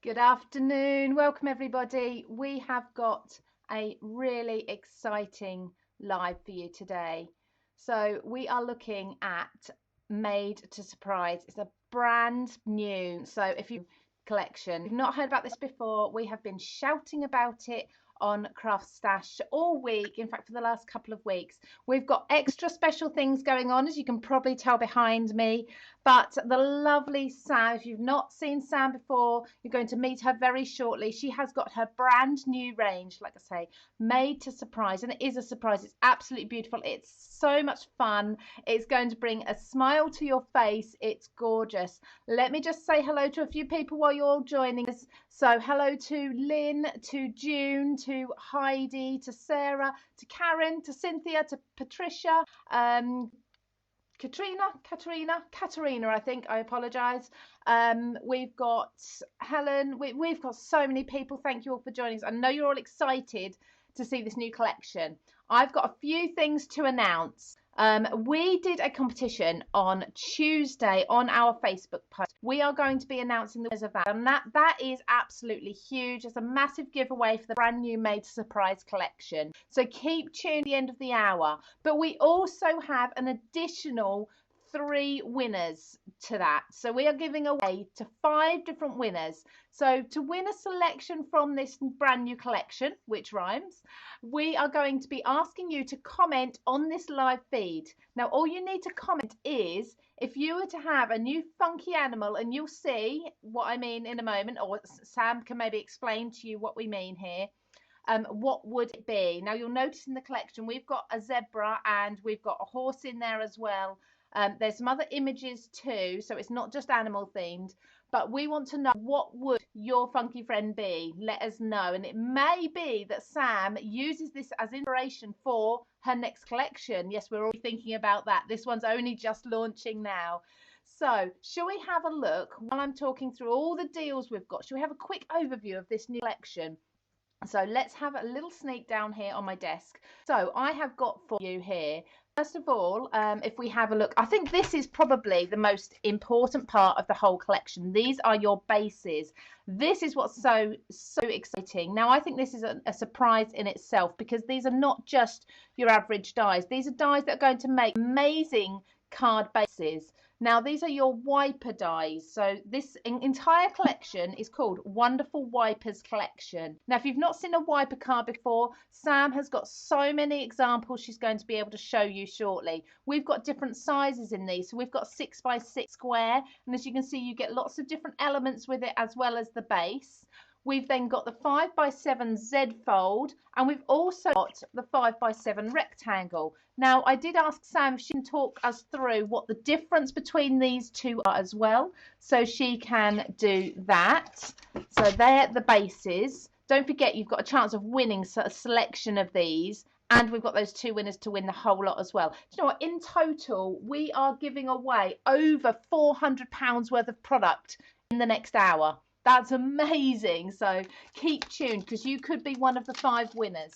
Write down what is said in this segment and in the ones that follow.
Good afternoon. Welcome, everybody. We have got a really exciting live for you today. So we are looking at Made to Surprise. It's a brand new, so if you collection, if you've not heard about this before, we have been shouting about it on CraftStash all week. In fact, for the last couple of weeks, we've got extra special things going on, as you can probably tell behind me. But the lovely Sam, if you've not seen Sam before, you're going to meet her very shortly. She has got her brand new range, like I say, Made to Surprise, and it is a surprise. It's absolutely beautiful. It's so much fun. It's going to bring a smile to your face. It's gorgeous. Let me just say hello to a few people while you're all joining us. So hello to Lynn, to June, to Heidi, to Sarah, to Karen, to Cynthia, to Patricia, Katerina, I think. I apologise. We've got Helen. We've got so many people. Thank you all for joining us. I know you're all excited to see this new collection. I've got a few things to announce. We did a competition on Tuesday on our Facebook post. We are going to be announcing the winners of that, and that is absolutely huge. It's a massive giveaway for the brand new Made to Surprise collection. So keep tuned at the end of the hour. But we also have an additional 3 winners to that. So we are giving away to 5 different winners. So to win a selection from this brand new collection, which rhymes, we are going to be asking you to comment on this live feed. Now, all you need to comment is if you were to have a new funky animal, and you'll see what I mean in a moment, or Sam can maybe explain to you what we mean here. What would it be? Now, you'll notice in the collection we've got a zebra and we've got a horse in there as well. There's some other images too, so it's not just animal themed, but we want to know, what would your funky friend be? Let us know. And it may be that Sam uses this as inspiration for her next collection. Yes, we're already thinking about that. This one's only just launching now. So shall we have a look while I'm talking through all the deals we've got? Shall we have a quick overview of this new collection? So let's have a little sneak down here on my desk. So I have got for you here, first of all, if we have a look, I think this is probably the most important part of the whole collection. These are your bases. This is what's so exciting. Now, I think this is a surprise in itself, because these are not just your average dies. These are dies that are going to make amazing card bases. Now, these are your wiper dies. So this entire collection is called Wonderful Wipers Collection. Now, if you've not seen a wiper card before, Sam has got so many examples she's going to be able to show you shortly. We've got different sizes in these. So we've got 6x6 square. And as you can see, you get lots of different elements with it, as well as the base. We've then got the 5x7 Z fold, and we've also got the 5x7 rectangle. Now, I did ask Sam if she can talk us through what the difference between these two are as well, so she can do that. So they're the bases. Don't forget, you've got a chance of winning a selection of these, and we've got those 2 winners to win the whole lot as well. Do you know what? In total, we are giving away over £400 worth of product in the next hour. That's amazing. So keep tuned, because you could be one of the 5 winners.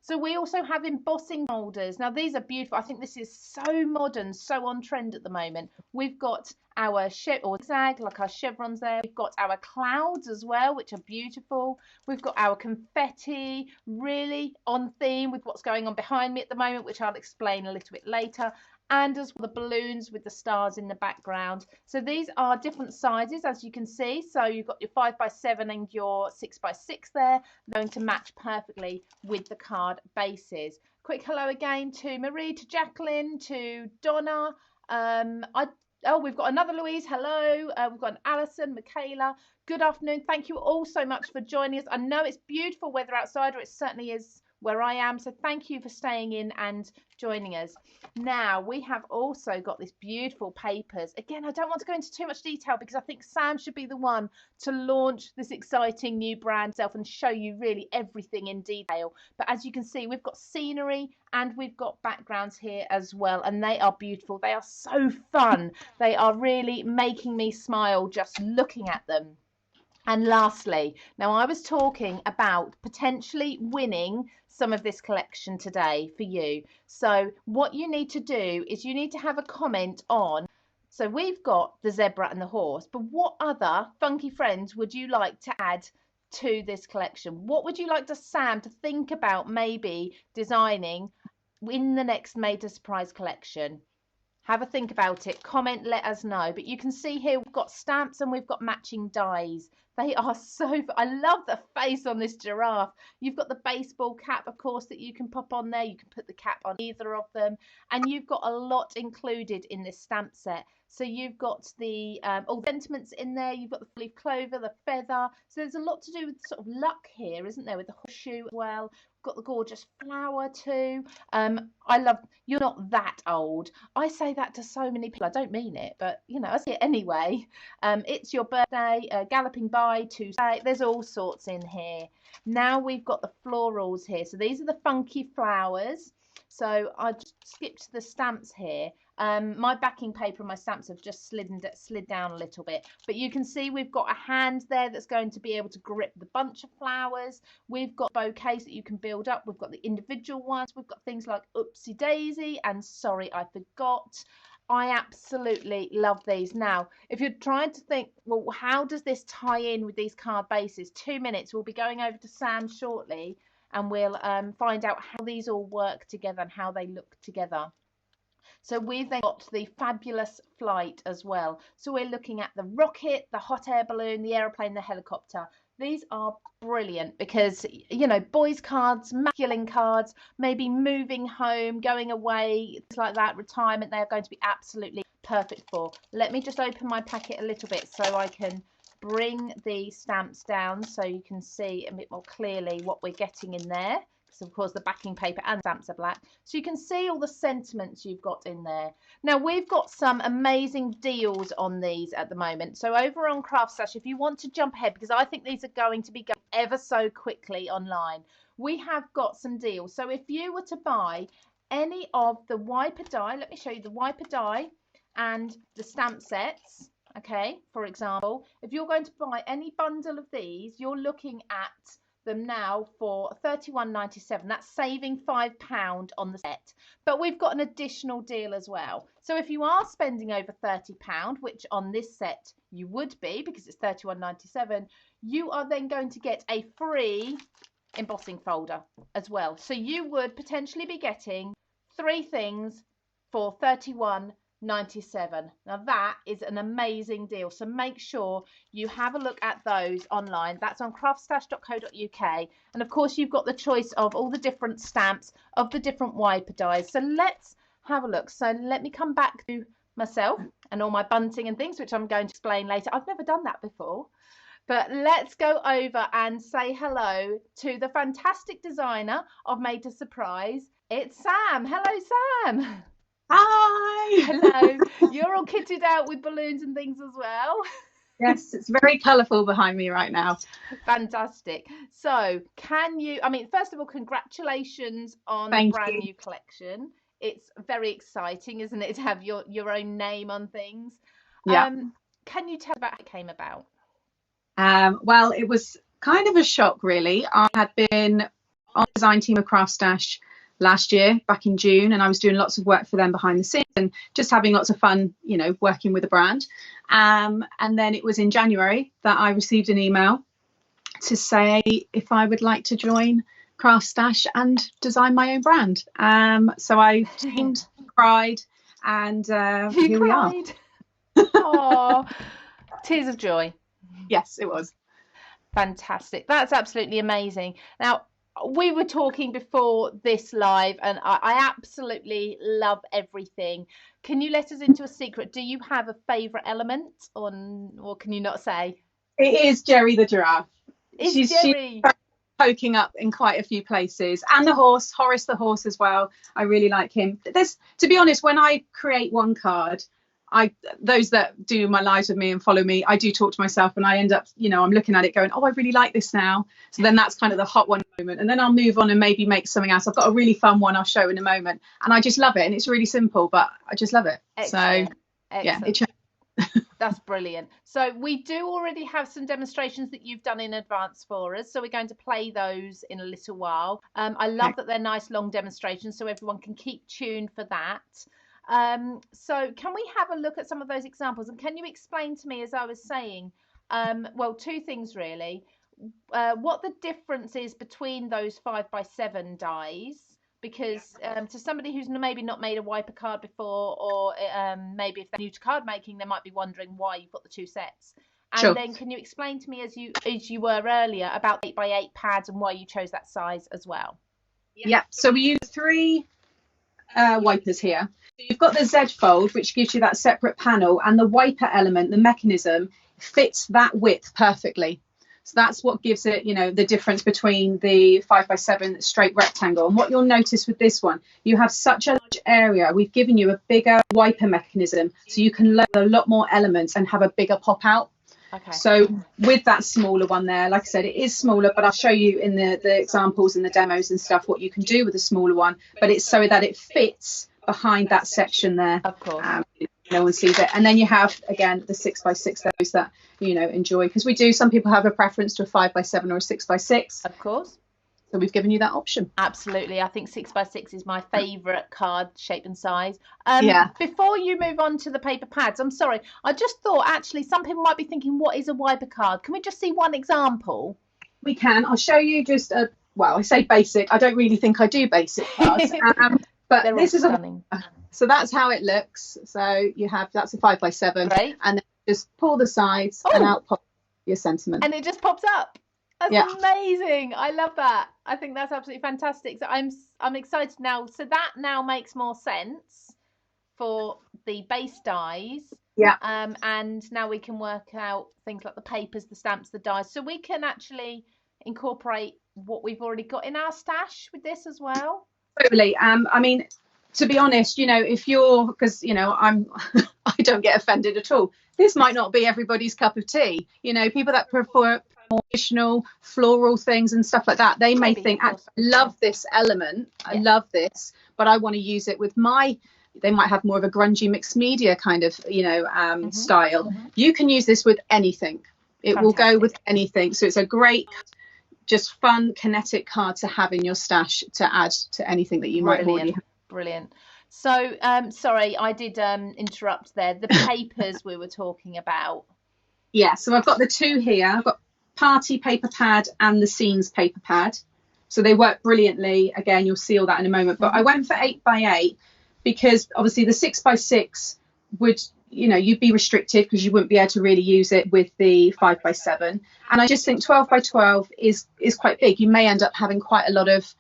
So we also have embossing folders. Now, these are beautiful. I think this is so modern, so on trend at the moment. We've got our zigzag, like our chevrons there. We've got our clouds as well, which are beautiful. We've got our confetti, really on theme with what's going on behind me at the moment, which I'll explain a little bit later. And as well, the balloons with the stars in the background. So these are different sizes, as you can see. So you've got your 5x7 and your 6x6 there. They're going to match perfectly with the card bases. Quick hello again to Marie, to Jacqueline, to Donna. We've got another Louise. Hello. We've got an Alison, Michaela. Good afternoon. Thank you all so much for joining us. I know it's beautiful weather outside, or it certainly is where I am. So thank you for staying in and joining us. Now, we have also got this beautiful papers. Again, I don't want to go into too much detail, because I think Sam should be the one to launch this exciting new brand itself and show you really everything in detail. But as you can see, we've got scenery and we've got backgrounds here as well, and they are beautiful. They are so fun. They are really making me smile just looking at them. And lastly, now I was talking about potentially winning some of this collection today for you. So what you need to do is you need to have a comment on So we've got the zebra and the horse, but what other funky friends would you like to add to this collection? What would you like to Sam to think about maybe designing in the next Made to Surprise collection? Have a think about it, comment, let us know. But you can see here we've got stamps and we've got matching dies. They are so, I love the face on this giraffe. You've got the baseball cap, of course, that you can pop on there. You can put the cap on either of them. And you've got a lot included in this stamp set. So you've got the all the sentiments in there. You've got the leaf clover, the feather. So there's a lot to do with sort of luck here, isn't there? With the horseshoe as well. We've got the gorgeous flower too. I love, you're not that old. I say that to so many people. I don't mean it, but you know, I say it anyway. It's your birthday, galloping by to say, there's all sorts in here. Now we've got the florals here. So these are the funky flowers. So I just skipped the stamps here. My backing paper and my stamps have just slid down a little bit, but you can see we've got a hand there that's going to be able to grip the bunch of flowers. We've got bouquets that you can build up. We've got the individual ones. We've got things like Oopsie Daisy and Sorry I Forgot. I absolutely love these. Now, if you're trying to think, well, how does this tie in with these card bases? 2 minutes. We'll be going over to Sam shortly and we'll find out how these all work together and how they look together. So we've then got the fabulous flight as well. So we're looking at the rocket, the hot air balloon, the aeroplane, the helicopter. These are brilliant because, you know, boys cards, masculine cards, maybe moving home, going away, things like that, retirement, they are going to be absolutely perfect for. Let me just open my packet a little bit so I can bring the stamps down so you can see a bit more clearly what we're getting in there. Because of course the backing paper and stamps are black. So you can see all the sentiments you've got in there. Now we've got some amazing deals on these at the moment. So over on CraftStash, if you want to jump ahead, because I think these are going to be going ever so quickly online, we have got some deals. So if you were to buy any of the wiper die, let me show you the wiper die and the stamp sets. Okay, for example, if you're going to buy any bundle of these, you're looking at them now for £31.97. That's saving £5 on the set. But we've got an additional deal as well. So if you are spending over £30, which on this set you would be because it's £31.97, you are then going to get a free embossing folder as well. So you would potentially be getting 3 things for £31.97. Now that is an amazing deal, so make sure you have a look at those online. That's on craftstash.co.uk, and of course you've got the choice of all the different stamps of the different wiper dies. So let's have a look. So let me come back to myself and all my bunting and things, which I'm going to explain later. I've never done that before, but let's go over and say hello to the fantastic designer of Made to Surprise. It's Sam. Hello, Sam. Hi! Hello. You're all kitted out with balloons and things as well. Yes, it's very colourful behind me right now. Fantastic. So can you, I mean, first of all, congratulations on the brand new collection. It's very exciting, isn't it, to have your own name on things. Yeah. Can you tell about how it came about? Well, it was kind of a shock, really. I had been on the design team of CraftStash last year, back in June, and I was doing lots of work for them behind the scenes and just having lots of fun, you know, working with the brand. And then it was in January that I received an email to say if I would like to join CraftStash and design my own brand. So I screamed, cried, and here we are. Oh, tears of joy. Yes, it was. Fantastic. That's absolutely amazing. Now, we were talking before this live and I absolutely love everything. Can you let us into a secret? Do you have a favourite element or can you not say? It is Jerry the giraffe. It's Jerry. She's poking up in quite a few places. And the horse, Horace the horse as well. I really like him. To be honest, when I create one card, those that do my lives with me and follow me, I do talk to myself and I end up, you know, I'm looking at it going, oh, I really like this now. So then that's kind of the hot one moment. And then I'll move on and maybe make something else. I've got a really fun one I'll show in a moment. And I just love it. And it's really simple, but I just love it. Excellent. So, Excellent. Yeah. That's brilliant. So we do already have some demonstrations that you've done in advance for us. So we're going to play those in a little while. I love that they're nice long demonstrations so everyone can keep tuned for that. So can we have a look at some of those examples? And can you explain to me, as I was saying, well, two things really. What the difference is between those 5x7 dies, because to somebody who's maybe not made a wiper card before, or maybe if they're new to card making, they might be wondering why you've got the two sets. And Sure. then can you explain to me, as you were earlier, about 8x8 pads and why you chose that size as well? Yeah, so we use 3 wipers here. You've got the Z fold, which gives you that separate panel, and the wiper element, the mechanism, fits that width perfectly. So that's what gives it, you know, the difference between the 5x7 straight rectangle. And what you'll notice with this one, you have such a large area. We've given you a bigger wiper mechanism, so you can load a lot more elements and have a bigger pop out. Okay. So with that smaller one there, like I said, it is smaller, but I'll show you in the examples and the demos and stuff what you can do with a smaller one, but it's so that it fits behind that section there. Of course. No one sees it. And then you have, again, the 6x6, those that, you know, enjoy, because we do, some people have a preference to a 5x7 or a 6x6. Of course. So we've given you that option. Absolutely. I think 6x6 is my favourite card shape and size. Yeah. Before you move on to the paper pads, I'm sorry, I just thought actually some people might be thinking, what is a wiper card? Can we just see one example? We can. I'll show you just a, well, I say basic. I don't really think I do basic cards. But They're this is stunning. So that's how it looks. So you have, that's a 5x7. Great. And then just pull the sides and out pop your sentiment. And it just pops up. That's amazing. I love that. I think that's absolutely fantastic. So I'm excited now. So that now makes more sense for the base dies. Yeah. And now we can work out things like the papers, the stamps, the dies. So we can actually incorporate what we've already got in our stash with this as well. Totally. I mean, to be honest, you know, if you're, because, you know, I don't get offended at all. This might not be everybody's cup of tea. You know, people that prefer more traditional floral things and stuff like that, they may think, I love this element, I love this, but I want to use it with my, they might have more of a grungy mixed media kind of, you know, style. You can use this with anything. It will go with anything. So it's a great, just fun, kinetic card to have in your stash to add to anything that you might already have. Brilliant. So, sorry, I did interrupt there. The papers we were talking about. Yeah, so I've got the two here. I've got party paper pad and the scenes paper pad. So they work brilliantly. Again, you'll see all that in a moment. But I went for 8x8 because obviously the 6x6 would, you know, you'd be restricted because you wouldn't be able to really use it with the 5x7. And I just think 12x12 is quite big. You may end up having quite a lot of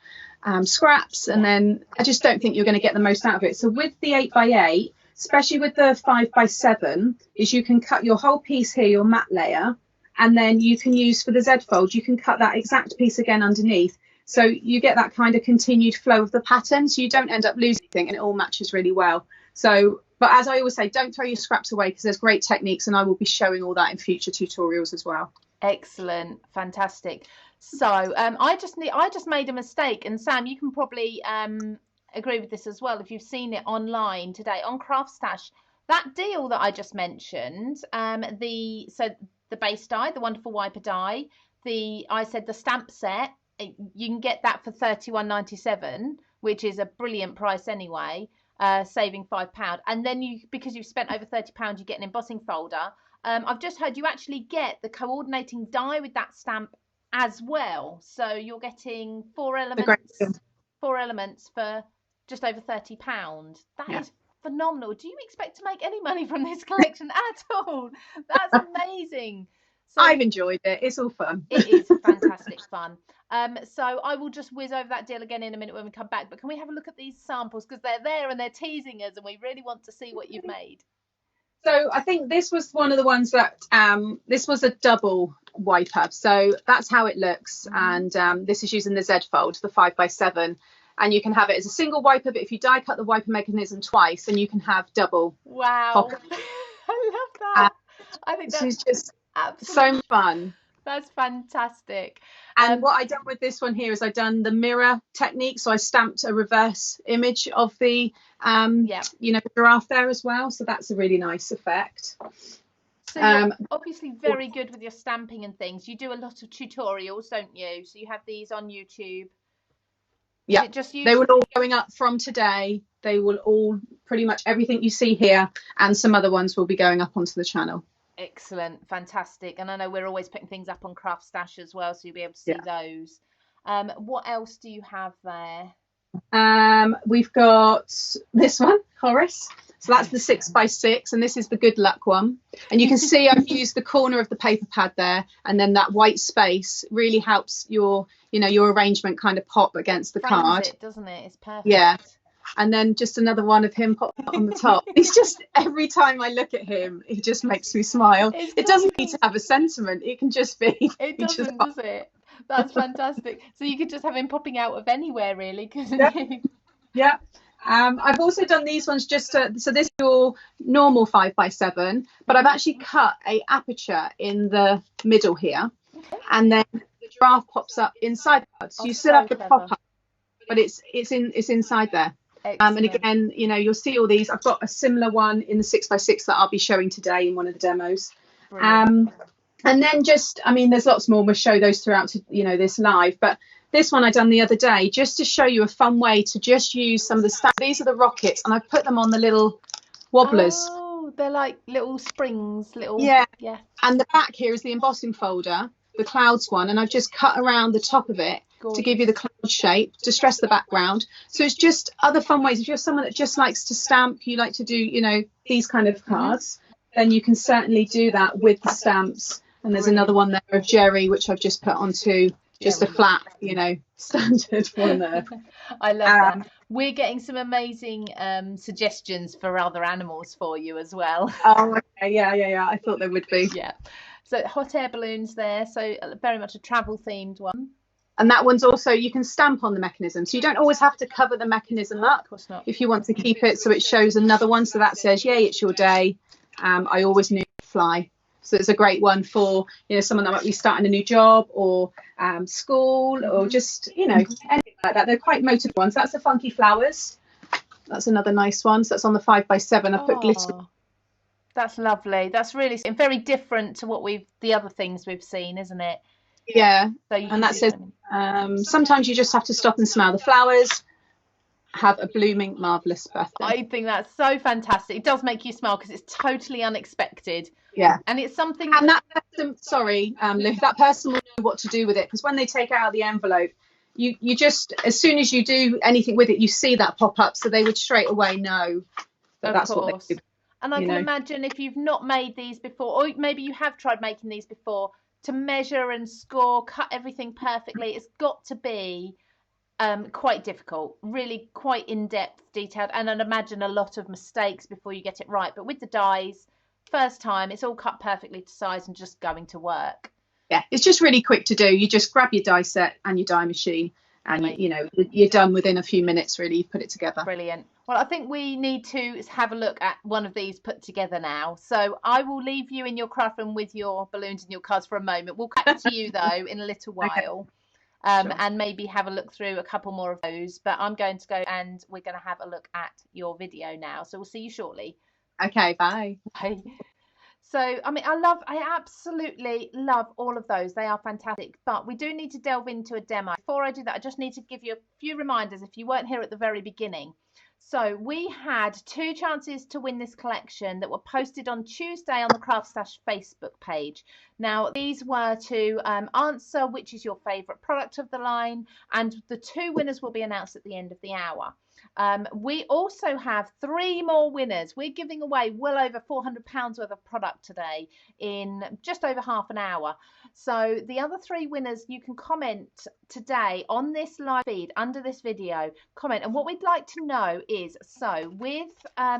scraps, and then I just don't think you're going to get the most out of it. So with the 8x8, especially with the 5x7, is you can cut your whole piece here, your matte layer, and then you can use for the Z fold, you can cut that exact piece again underneath. So you get that kind of continued flow of the pattern, so you don't end up losing anything, and it all matches really well. So, but as I always say, don't throw your scraps away, because there's great techniques, and I will be showing all that in future tutorials as well. Excellent, fantastic. So I just made a mistake, and Sam, you can probably agree with this as well if you've seen it online today on CraftStash. That deal that I just mentioned, the base die, the wonderful wiper die, I said the stamp set, you can get that for £31.97, which is a brilliant price anyway, saving £5. And then because you've spent over £30, you get an embossing folder. I've just heard you actually get the coordinating die with that stamp as well, so you're getting four elements for just over £30. That is phenomenal. Do you expect to make any money from this collection at all? That's amazing. So I've enjoyed it. It's all fun. It is fantastic fun. So I will just whiz over that deal again in a minute when we come back, but can we have a look at these samples, because they're there and they're teasing us and we really want to see what you've made. So I think this was one of the ones that this was a double wiper, so that's how it looks. And this is using the Z fold, the 5x7, and you can have it as a single wiper, but if you die cut the wiper mechanism twice, then you can have double. Wow. I love that. I think this is just so fun. That's fantastic. And what I done with this one here is I done the mirror technique. So I stamped a reverse image of the, you know, giraffe there as well. So that's a really nice effect. So you're obviously very good with your stamping and things. You do a lot of tutorials, don't you? So you have these on YouTube. Yeah, they were all going up from today. they will all, pretty much everything you see here and some other ones will be going up onto the channel. Excellent, fantastic. And I know we're always putting things up on CraftStash as well, so you'll be able to see those. What else do you have there? We've got this one, Horace. So that's the 6x6, and this is the good luck one. And you can see I've used the corner of the paper pad there, and then that white space really helps your, your arrangement kind of pop against the card. It, doesn't it? It's perfect. Yeah. And then just another one of him popping on the top. He's just, every time I look at him, he just makes me smile. It doesn't need to have a sentiment. It can just be. It doesn't, does it? That's fantastic. So you could just have him popping out of anywhere, really, couldn't you? Yeah. I've also done these ones so this is your normal 5x7, but I've actually cut a aperture in the middle here, and then the giraffe pops up inside. So you still have the pop up, but it's inside there. And again, you'll see all these. I've got a similar one in the 6x6 that I'll be showing today in one of the demos. And then there's lots more. We'll show those throughout, this live. But this one I done the other day, just to show you a fun way to just use some of the stuff. These are the rockets, and I've put them on the little wobblers. Oh, they're like little springs, Yeah. And the back here is the embossing folder, the clouds one, and I've just cut around the top of it to give you the cloud shape, to stress the background. So it's just other fun ways. If you're someone that just likes to stamp, you like to do, these kind of cards, then you can certainly do that with the stamps. And there's another one there of Jerry, which I've just put onto just a flat, standard one there. I love that. We're getting some amazing suggestions for other animals for you as well. Oh, okay. Yeah. I thought there would be. Yeah. So hot air balloons there. So very much a travel themed one. And that one's also, you can stamp on the mechanism. So you don't always have to cover the mechanism up. Of course not. If you want to keep it so it shows another one. So that says, yay, it's your day. I always knew to fly. So it's a great one for, someone that might be starting a new job or school or just, anything like that. They're quite motive ones. That's the funky flowers. That's another nice one. So that's on the 5x7. I've put glitter. That's lovely. That's really very different to what the other things we've seen, isn't it? Yeah. So and that says sometimes you just have to stop and smell the flowers. Have a blooming, marvellous birthday. I think that's so fantastic. It does make you smile because it's totally unexpected. Yeah. And it's something. And that person, Lou, that person will know what to do with it, because when they take it out of the envelope, you just, as soon as you do anything with it, you see that pop up, so they would straight away know that that's what they do. And I can imagine if you've not made these before, or maybe you have tried making these before, to measure and score, cut everything perfectly, it's got to be quite difficult, really quite in-depth, detailed, and I'd imagine a lot of mistakes before you get it right. But with the dies, first time, it's all cut perfectly to size and just going to work. Yeah, it's just really quick to do. You just grab your die set and your die machine, and you're done within a few minutes. Really, you put it together. Brilliant. Well, I think we need to have a look at one of these put together now. So I will leave you in your craft room with your balloons and your cards for a moment. We'll come to you though in a little while. Okay. And maybe have a look through a couple more of those, but I'm going to go and we're going to have a look at your video now. So we'll see you shortly. Okay, bye. Bye. So, I absolutely love all of those. They are fantastic, but we do need to delve into a demo. Before I do that, I just need to give you a few reminders if you weren't here at the very beginning. So we had 2 chances to win this collection that were posted on Tuesday on the CraftStash Facebook page. Now, these were to answer which is your favourite product of the line, and the 2 winners will be announced at the end of the hour. We also have 3 more winners. We're giving away well over £400 worth of product today in just over half an hour. So the other 3 winners, you can comment today on this live feed under this video, comment. And what we'd like to know is, so with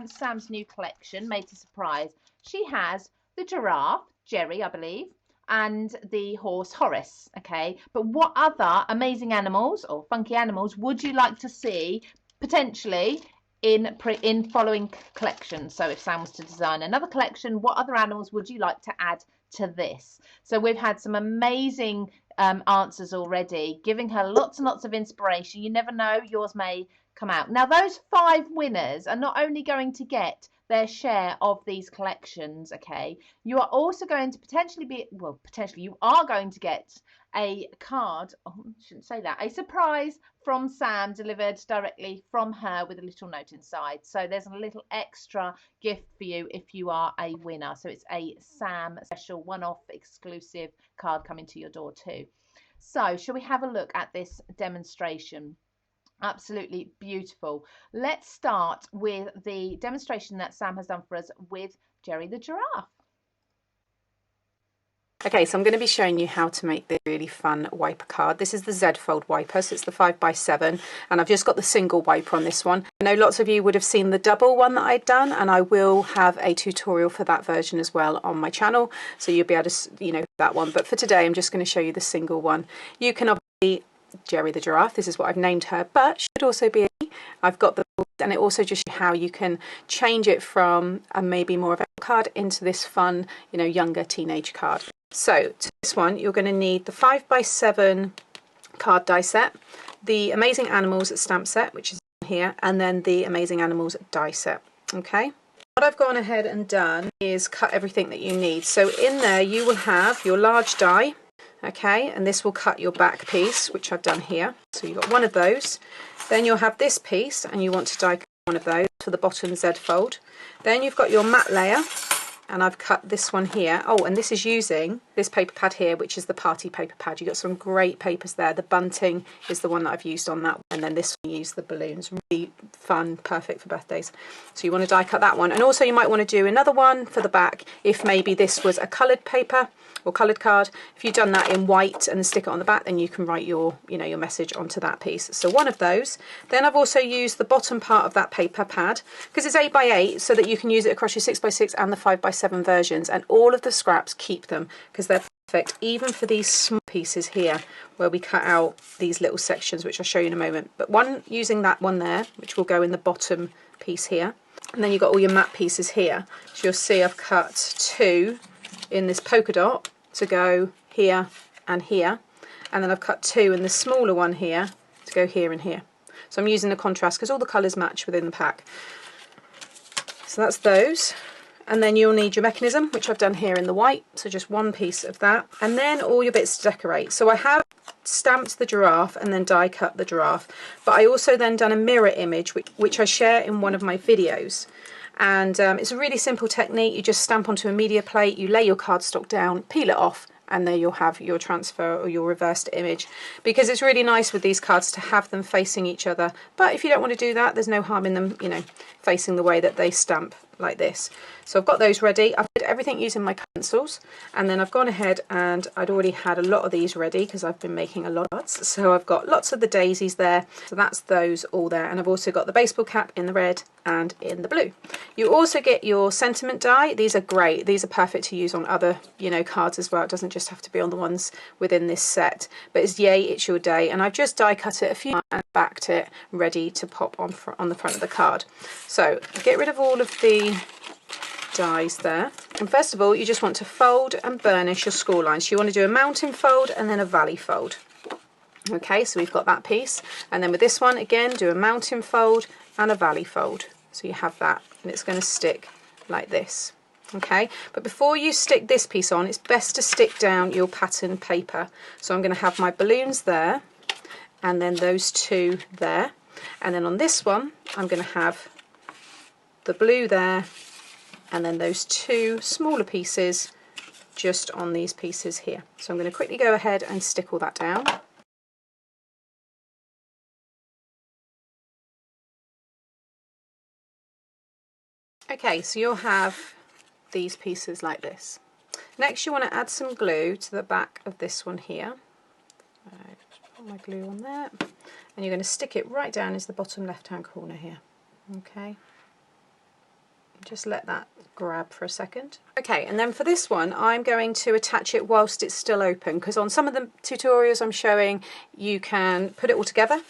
Sam's new collection, Made to Surprise, she has the giraffe, Jerry, I believe, and the horse, Horace. Okay, but what other amazing animals or funky animals would you like to see potentially in following collections? So if Sam was to design another collection, what other animals would you like to add to this? So we've had some amazing answers already, giving her lots and lots of inspiration. You never know, yours may come out. Now those 5 winners are not only going to get their share of these collections, okay, you are also going to potentially you are going to get a card, oh, I shouldn't say that, a surprise from Sam delivered directly from her with a little note inside. So there's a little extra gift for you if you are a winner. So it's a Sam special one-off exclusive card coming to your door too. So shall we have a look at this demonstration? Absolutely beautiful. Let's start with the demonstration that Sam has done for us with Jerry the giraffe. Okay, so I'm going to be showing you how to make this really fun wiper card. This is the Z fold wiper, so it's the 5x7, and I've just got the single wiper on this one. I know lots of you would have seen the double one that I'd done, and I will have a tutorial for that version as well on my channel, so you'll be able to, you know, that one. But for today, I'm just going to show you the single one. You can obviously Jerry the giraffe, this is what I've named her, but should also be I've got the, and it also just shows you how you can change it from a maybe more of a card into this fun, you know, younger teenage card. So to this one, you're going to need the 5x7 card die set, the Amazing Animals stamp set, which is here, and then the Amazing Animals die set. Okay. What I've gone ahead and done is cut everything that you need. So in there you will have your large die. Okay, and this will cut your back piece, which I've done here. So you've got one of those. Then you'll have this piece, and you want to die cut one of those for the bottom Z fold. Then you've got your matte layer, and I've cut this one here. Oh, and this is using this paper pad here, which is the party paper pad. You've got some great papers there. The bunting is the one that I've used on that one, and then this one, you use the balloons. Really fun, perfect for birthdays. So you want to die cut that one. And also you might want to do another one for the back if maybe this was a coloured paper or coloured card. If you've done that in white and stick it on the back, then you can write your, you know, your message onto that piece. So one of those. Then I've also used the bottom part of that paper pad because it's 8x8, so that you can use it across your 6x6 and the 5x7 versions, and all of the scraps, keep them because they're perfect even for these small pieces here where we cut out these little sections, which I'll show you in a moment. But one using that one there, which will go in the bottom piece here, and then you've got all your matte pieces here. So you'll see I've cut two in this polka dot to go here and here, and then I've cut two in the smaller one here to go here and here. So I'm using the contrast because all the colours match within the pack. So that's those. And then you'll need your mechanism, which I've done here in the white, so just one piece of that, and then all your bits to decorate. So I have stamped the giraffe and then die cut the giraffe, but I also then done a mirror image which I share in one of my videos. And it's a really simple technique. You just stamp onto a media plate, you lay your cardstock down, peel it off, and there you'll have your transfer or your reversed image, because it's really nice with these cards to have them facing each other. But if you don't want to do that, there's no harm in them, you know, facing the way that they stamp like this. So I've got those ready. I've did everything using my pencils, and then I've gone ahead and I'd already had a lot of these ready because I've been making a lot of cards. So I've got lots of the daisies there, so that's those all there, and I've also got the baseball cap in the red and in the blue. You also get your sentiment die. These are great. These are perfect to use on other, you know, cards as well. It doesn't just have to be on the ones within this set, but it's yay, it's your day. And I've just die cut it a few times and backed it ready to pop on the front of the card. So get rid of all of the dies there, and first of all you just want to fold and burnish your score lines. So you want to do a mountain fold and then a valley fold. Okay, so we've got that piece, and then with this one again do a mountain fold and a valley fold, so you have that, and it's going to stick like this. Okay, but before you stick this piece on, it's best to stick down your pattern paper. So I'm going to have my balloons there, and then those two there, and then on this one I'm going to have the blue there, and then those two smaller pieces just on these pieces here. So I'm going to quickly go ahead and stick all that down. Okay, so you'll have these pieces like this. Next you want to add some glue to the back of this one here. Just put my glue on there, and you're going to stick it right down into the bottom left hand corner here. Okay, just let that grab for a second. Okay, and then for this one I'm going to attach it whilst it's still open, because on some of the tutorials I'm showing you can put it all together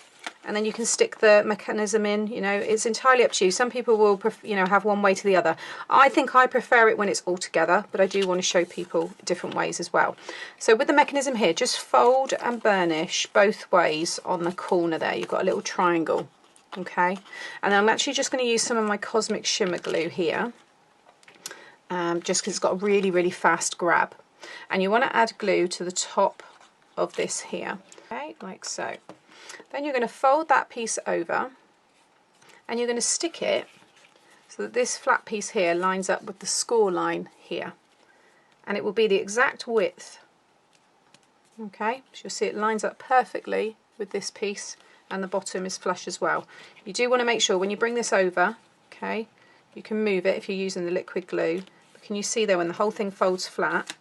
and then you can stick the mechanism in. You know, it's entirely up to you. Some people will, you know, have one way to the other. I think I prefer it when it's all together, but I do want to show people different ways as well. So with the mechanism here, just fold and burnish both ways on the corner there. You've got a little triangle. Okay, and I'm actually just going to use some of my Cosmic Shimmer glue here, just because it's got a really fast grab. And you want to add glue to the top of this here, okay, like so. Then you're going to fold that piece over and you're going to stick it so that this flat piece here lines up with the score line here, and it will be the exact width. Okay, so you'll see it lines up perfectly with this piece, and the bottom is flush as well. You do want to make sure when you bring this over, okay, you can move it if you're using the liquid glue, but can you see there when the whole thing folds flat,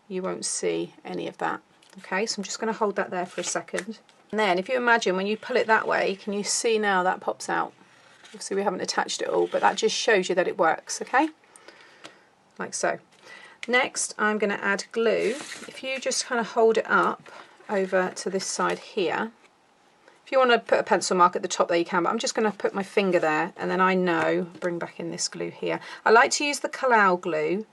you won't see any of that. Okay, so I'm just going to hold that there for a second. And then if you imagine when you pull it that way, can you see now that pops out? Obviously we haven't attached it all, but that just shows you that it works, okay? Like so. Next, I'm going to add glue. If you just kind of hold it up over to this side here. If you want to put a pencil mark at the top there, you can, but I'm just going to put my finger there, and then I know, bring back in this glue here. I like to use the Calcott glue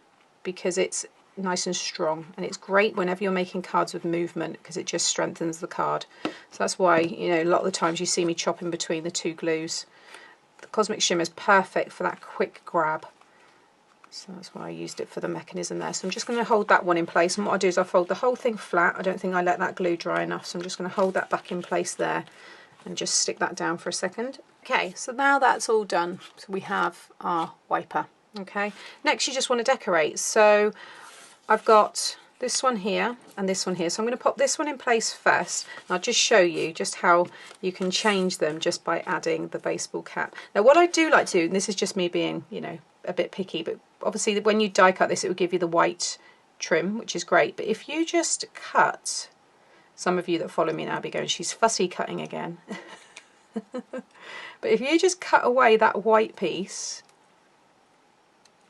because it's nice and strong, and it's great whenever you're making cards with movement because it just strengthens the card. So that's why, you know, a lot of the times you see me chopping between the two glues. The Cosmic Shimmer is perfect for that quick grab. So that's why I used it for the mechanism there. So I'm just going to hold that one in place, and what I'll do is I'll fold the whole thing flat. I don't think I let that glue dry enough, so I'm just going to hold that back in place there and just stick that down for a second. Okay, so now that's all done. So we have our wiper. Okay, next you just want to decorate. So I've got this one here and this one here. So I'm going to pop this one in place first. And I'll just show you just how you can change them just by adding the baseball cap. Now what I do like to do, and this is just me being, you know, a bit picky, but obviously when you die cut this it will give you the white trim, which is great. But if you just cut, some of you that follow me now be going, she's fussy cutting again. But if you just cut away that white piece,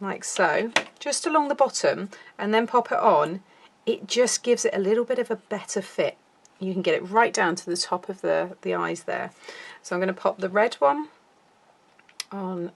like so, just along the bottom, and then pop it on, it just gives it a little bit of a better fit. You can get it right down to the top of the eyes there. So I'm going to pop the red one on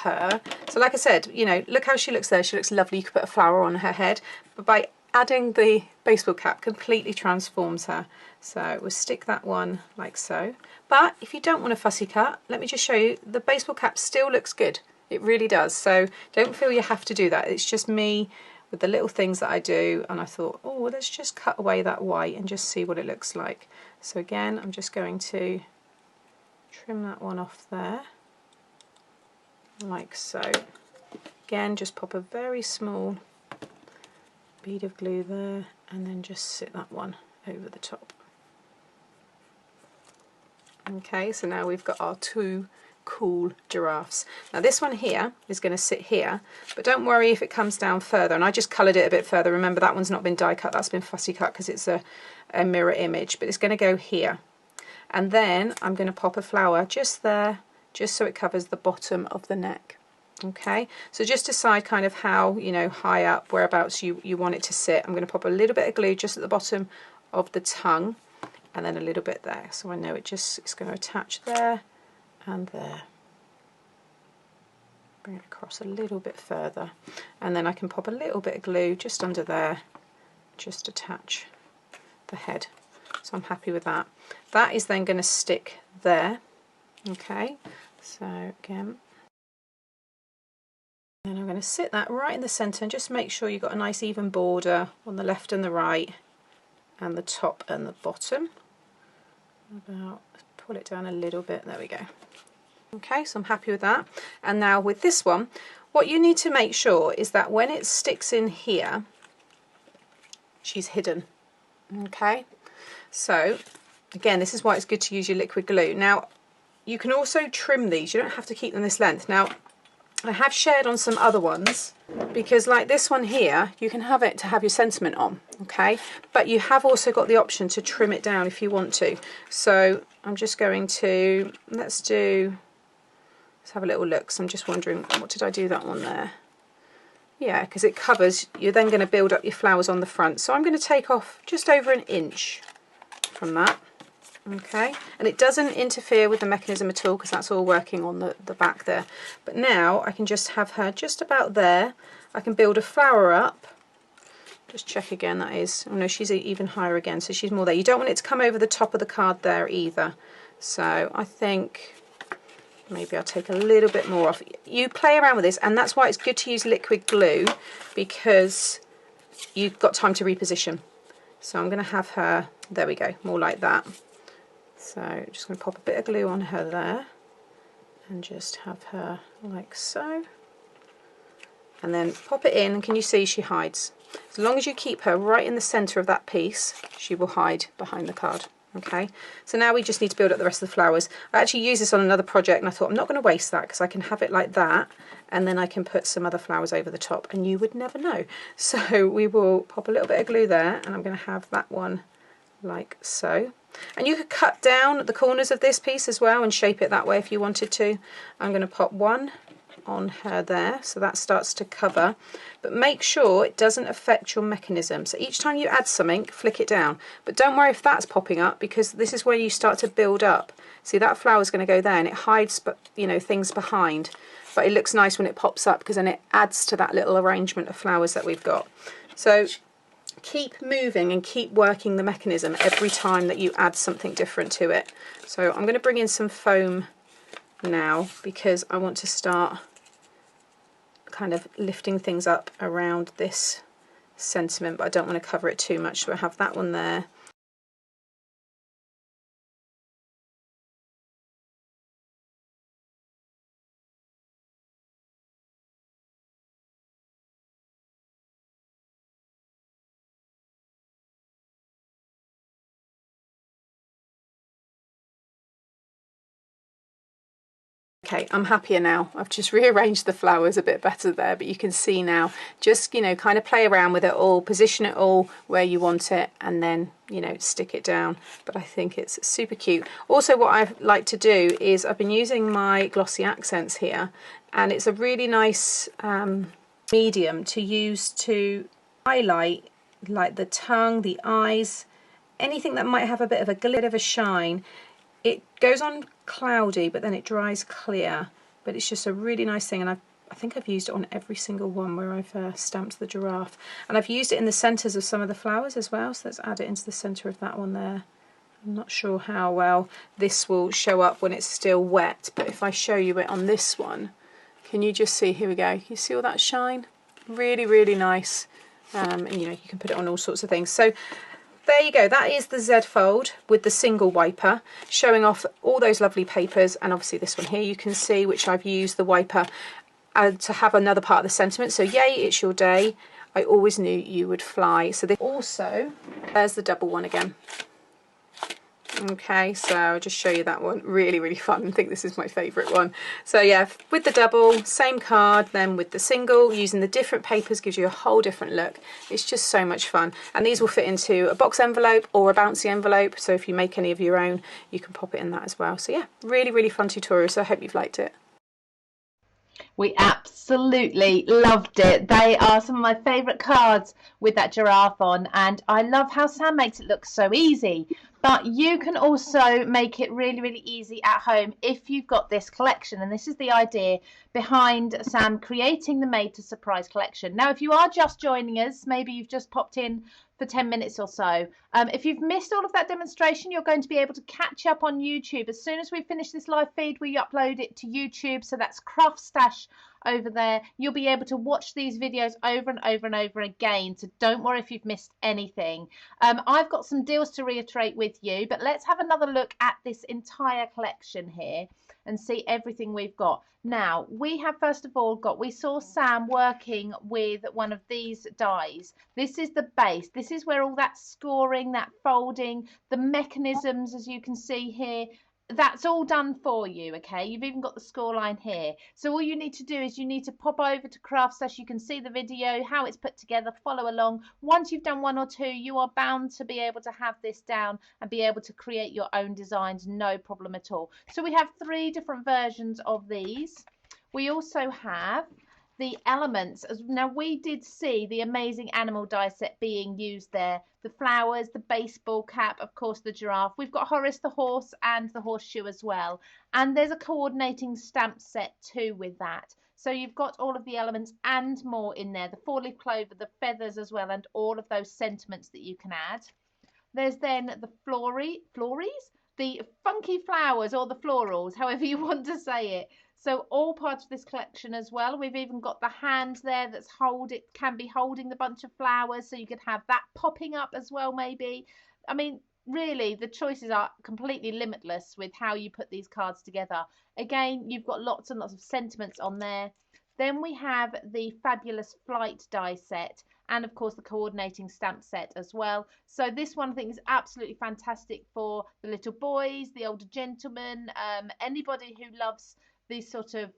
her. So like I said, you know, look how she looks there. She looks lovely. You could put a flower on her head, but by adding the baseball cap completely transforms her. So we'll stick that one like so. But if you don't want a fussy cut, let me just show you, the baseball cap still looks good. It really does. So don't feel you have to do that. It's just me with the little things that I do, and I thought, oh, well, let's just cut away that white and just see what it looks like. So again, I'm just going to trim that one off there, like so. Again, just pop a very small bead of glue there, and then just sit that one over the top. Okay, so now we've got our two cool giraffes. Now this one here is going to sit here, but don't worry if it comes down further, and I just coloured it a bit further. Remember, that one's not been die cut, that's been fussy cut because it's a mirror image, but it's going to go here. And then I'm going to pop a flower just there, just so it covers the bottom of the neck. Okay, so just decide kind of how, you know, high up, whereabouts you want it to sit. I'm going to pop a little bit of glue just at the bottom of the tongue, and then a little bit there, so I know it's going to attach there and there. Bring it across a little bit further, and then I can pop a little bit of glue just under there, just attach the head. So I'm happy with that. That is then going to stick there. Okay, so again, then I'm going to sit that right in the centre and just make sure you've got a nice even border on the left and the right and the top and the bottom. About, pull it down a little bit, there we go. Okay, so I'm happy with that. And now with this one, what you need to make sure is that when it sticks in here, she's hidden. Okay, so again, this is why it's good to use your liquid glue. Now you can also trim these, you don't have to keep them this length. Now I have shared on some other ones, because like this one here, you can have it to have your sentiment on, okay, but you have also got the option to trim it down if you want to. So I'm just going to, let's have a little look. So I'm just wondering, what did I do that one there? Yeah, because it covers, you're then going to build up your flowers on the front. So I'm going to take off just over an inch from that. Okay, and it doesn't interfere with the mechanism at all because that's all working on the back there. But now I can just have her just about there. I can build a flower up. Just check again, that is, oh no, she's even higher again, so she's more there. You don't want it to come over the top of the card there either. So I think maybe I'll take a little bit more off. You play around with this, and that's why it's good to use liquid glue, because you've got time to reposition. So I'm going to have her, there we go, more like that. So just going to pop a bit of glue on her there and just have her like so. And then pop it in, and can you see she hides? As long as you keep her right in the centre of that piece, she will hide behind the card. Okay, so now we just need to build up the rest of the flowers. I actually used this on another project and I thought I'm not going to waste that because I can have it like that and then I can put some other flowers over the top and you would never know. So we will pop a little bit of glue there and I'm going to have that one like so. And you could cut down the corners of this piece as well and shape it that way if you wanted to. I'm going to pop one on her there, so that starts to cover, but make sure it doesn't affect your mechanism. So each time you add something, flick it down, but don't worry if that's popping up because this is where you start to build up. See, that flower's going to go there and it hides, but you know, things behind, but it looks nice when it pops up because then it adds to that little arrangement of flowers that we've got. So keep moving and keep working the mechanism every time that you add something different to it. So I'm going to bring in some foam now because I want to start kind of lifting things up around this sentiment, but I don't want to cover it too much, so I have that one there. Okay, I'm happier now. I've just rearranged the flowers a bit better there, but you can see now, just, you know, kind of play around with it all, position it all where you want it, and then, you know, stick it down. But I think it's super cute. Also, what I like to do is I've been using my glossy accents here, and it's a really nice medium to use to highlight like the tongue, the eyes, anything that might have a bit of a glitter, of a shine. It goes on cloudy, but then it dries clear. But it's just a really nice thing, and I think I've used it on every single one where I've stamped the giraffe. And I've used it in the centres of some of the flowers as well, so let's add it into the centre of that one there. I'm not sure how well this will show up when it's still wet, but if I show you it on this one, can you just see, here we go, you see all that shine? Really, really nice. And you know, you can put it on all sorts of things. So there you go, that is the Z fold with the single wiper, showing off all those lovely papers, and obviously this one here you can see, which I've used the wiper to have another part of the sentiment. So yay, it's your day, I always knew you would fly. So also, there's the double one again. Okay, so I'll just show you that one. Really, really fun. I think this is my favourite one. So yeah, with the double, same card, then with the single, using the different papers gives you a whole different look. It's just so much fun. And these will fit into a box envelope or a bouncy envelope. So if you make any of your own, you can pop it in that as well. So yeah, really, really fun tutorial. So I hope you've liked it. We absolutely loved it. They are some of my favourite cards with that giraffe on, and I love how Sam makes it look so easy. But you can also make it really, really easy at home if you've got this collection. And this is the idea behind Sam creating the Made to Surprise collection. Now, if you are just joining us, maybe you've just popped in for 10 minutes or so. If you've missed all of that demonstration, you're going to be able to catch up on YouTube. As soon as we finish this live feed, we upload it to YouTube. So that's CraftStash over there. You'll be able to watch these videos over and over and over again. So don't worry if you've missed anything. I've got some deals to reiterate with you, but let's have another look at this entire collection here and see everything we've got. Now, we have first of all we saw Sam working with one of these dies. This is the base. This is where all that scoring, that folding, the mechanisms, as you can see here, that's all done for you, okay? You've even got the score line here. So all you need to do is you need to pop over to CraftStash. You can see the video, how it's put together, follow along. Once you've done one or two, you are bound to be able to have this down and be able to create your own designs, no problem at all. So we have 3 different versions of these. We also have the elements. Now, we did see the amazing animal die set being used there. The flowers, the baseball cap, of course, the giraffe. We've got Horace the horse and the horseshoe as well. And there's a coordinating stamp set too with that. So you've got all of the elements and more in there. The 4-leaf clover, the feathers as well, and all of those sentiments that you can add. There's then the flories, the funky flowers or the florals, however you want to say it. So all part of this collection as well. We've even got the hand there that's can be holding the bunch of flowers, so you could have that popping up as well maybe. I mean, really the choices are completely limitless with how you put these cards together. Again, you've got lots and lots of sentiments on there. Then we have the fabulous flight die set, and of course the coordinating stamp set as well. So this one I think is absolutely fantastic for the little boys, the older gentlemen, anybody who loves these sort of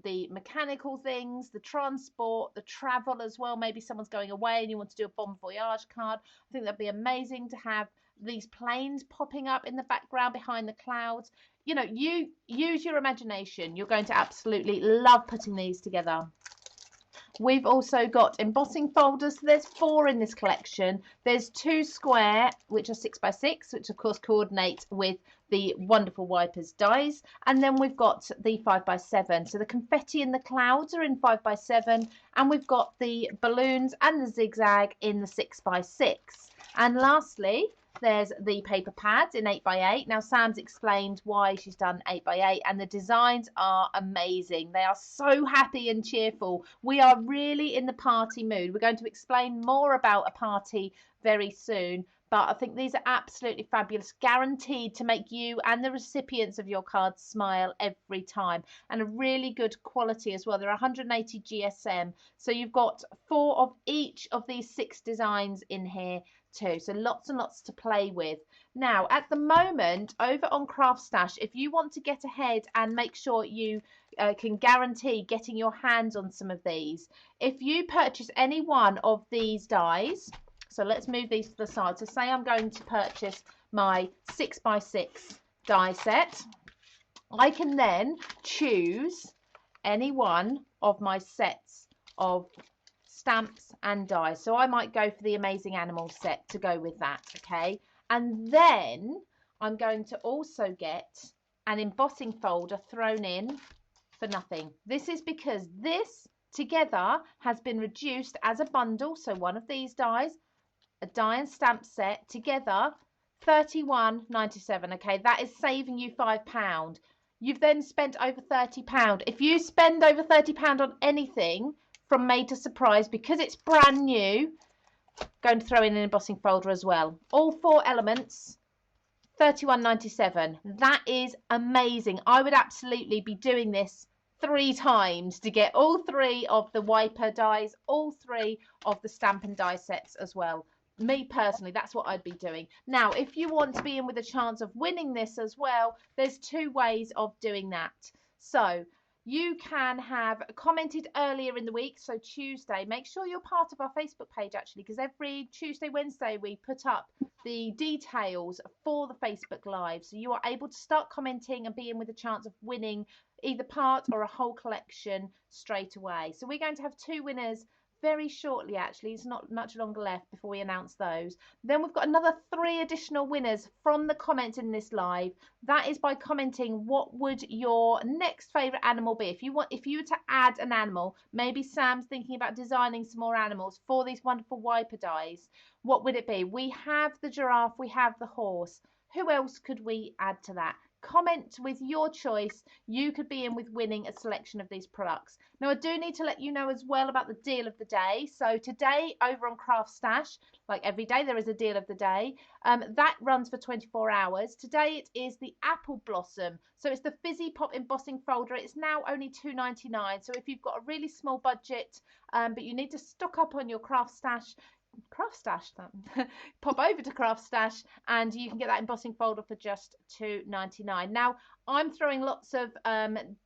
the mechanical things, the transport, the travel as well. Maybe someone's going away and you want to do a bon voyage card. I think that'd be amazing to have these planes popping up in the background behind the clouds. You know, you use your imagination. You're going to absolutely love putting these together. We've also got embossing folders. So there's 4 in this collection. There's 2 square, which are 6x6, which of course coordinate with the wonderful wipers dies. And then we've got the 5x7. So the confetti and the clouds are in 5x7. And we've got the balloons and the zigzag in the 6x6. And lastly, there's the paper pads in 8x8. Now Sam's explained why she's done 8x8 and the designs are amazing. They are so happy and cheerful. We are really in the party mood. We're going to explain more about a party very soon, but I think these are absolutely fabulous, guaranteed to make you and the recipients of your cards smile every time, and a really good quality as well. They're 180 GSM, so you've got 4 of each of these 6 designs in here too, so lots and lots to play with. Now at the moment over on CraftStash, if you want to get ahead and make sure you can guarantee getting your hands on some of these, if you purchase any one of these dies, so let's move these to the side. So say I'm going to purchase my 6x6 die set, I can then choose any one of my sets of stamps and dies. So I might go for the Amazing Animals set to go with that, okay? And then I'm going to also get an embossing folder thrown in for nothing. This is because this together has been reduced as a bundle. So one of these dies, a die and stamp set together, £31.97. Okay, that is saving you £5. You've then spent over £30. If you spend over £30 on anything from Made to Surprise, because it's brand new, going to throw in an embossing folder as well. All 4 elements, £31.97. That is amazing. I would absolutely be doing this 3 times to get all 3 of the wiper dies, all 3 of the stamp and die sets as well. Me personally, that's what I'd be doing. Now, if you want to be in with a chance of winning this as well, there's 2 ways of doing that. So you can have commented earlier in the week, so Tuesday. Make sure you're part of our Facebook page actually, because every Tuesday, Wednesday we put up the details for the Facebook Live. So you are able to start commenting and be in with a chance of winning either part or a whole collection straight away. So we're going to have 2 winners very shortly actually. It's not much longer left before we announce those. Then we've got another 3 additional winners from the comments in this live. That is by commenting what would your next favorite animal be. If you were to add an animal, maybe Sam's thinking about designing some more animals for these wonderful wiper dies, what would it be? We have the giraffe, we have the horse. Who else could we add to that? Comment with your choice. You could be in with winning a selection of these products. Now I do need to let you know as well about the deal of the day. So today over on CraftStash, like every day there is a deal of the day, that runs for 24 hours. Today it is the Apple Blossom. So it's the Fizzy Pop embossing folder. It's now only £2.99. So if you've got a really small budget but you need to stock up on your CraftStash, pop over to CraftStash and you can get that embossing folder for just £2.99. Now I'm throwing lots of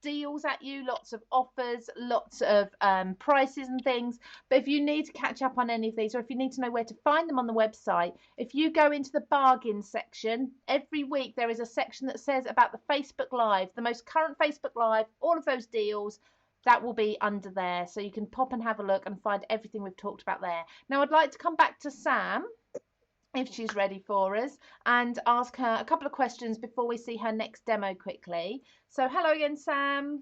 deals at you, lots of offers, lots of prices and things, but if you need to catch up on any of these, or if you need to know where to find them on the website, if you go into the bargain section, every week there is a section that says about the Facebook Live, the most current Facebook Live, all of those deals, that will be under there, so you can pop and have a look and find everything we've talked about there. Now I'd like to come back to Sam, if she's ready for us, and ask her a couple of questions before we see her next demo quickly. So hello again, Sam.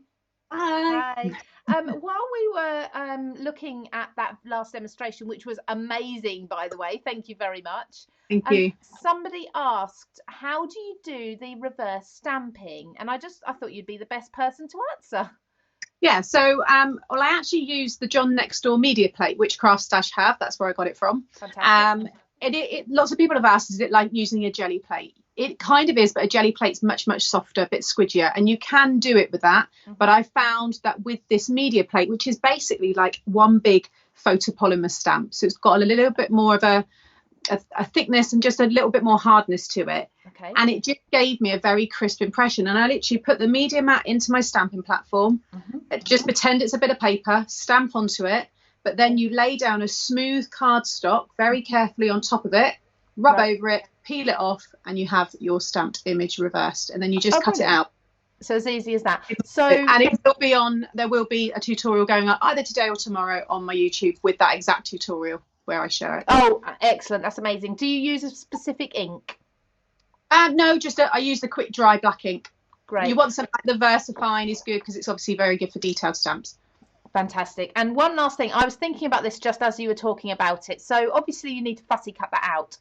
Hi. While we were looking at that last demonstration, which was amazing, by the way, thank you very much. Thank you. Somebody asked, how do you do the reverse stamping? And I thought you'd be the best person to answer. Yeah, so well, I actually use the John Next Door media plate, which CraftStash have. That's where I got it from. Fantastic. Lots of people have asked, is it like using a jelly plate? It kind of is, but a jelly plate's much softer, a bit squidgier, and you can do it with that. But I found that with this media plate, which is basically like one big photopolymer stamp, so it's got a little bit more of a thickness and just a little bit more hardness to it. Okay. And it just gave me a very crisp impression. And I literally put the media mat into my stamping platform, just pretend it's a bit of paper, stamp onto it, but then you lay down a smooth cardstock very carefully on top of it, rub over it, peel it off, and you have your stamped image reversed. And then you just cut it out. So as easy as that. So and it will be on, there will be a tutorial going up either today or tomorrow on my YouTube with that exact tutorial where I show it. Oh, excellent. That's amazing. Do you use a specific ink? No, just I use the quick dry black ink. Great. You want something like the VersaFine is good because it's obviously very good for detailed stamps. Fantastic. And one last thing, I was thinking about this just as you were talking about it. So obviously you need to fussy cut that out.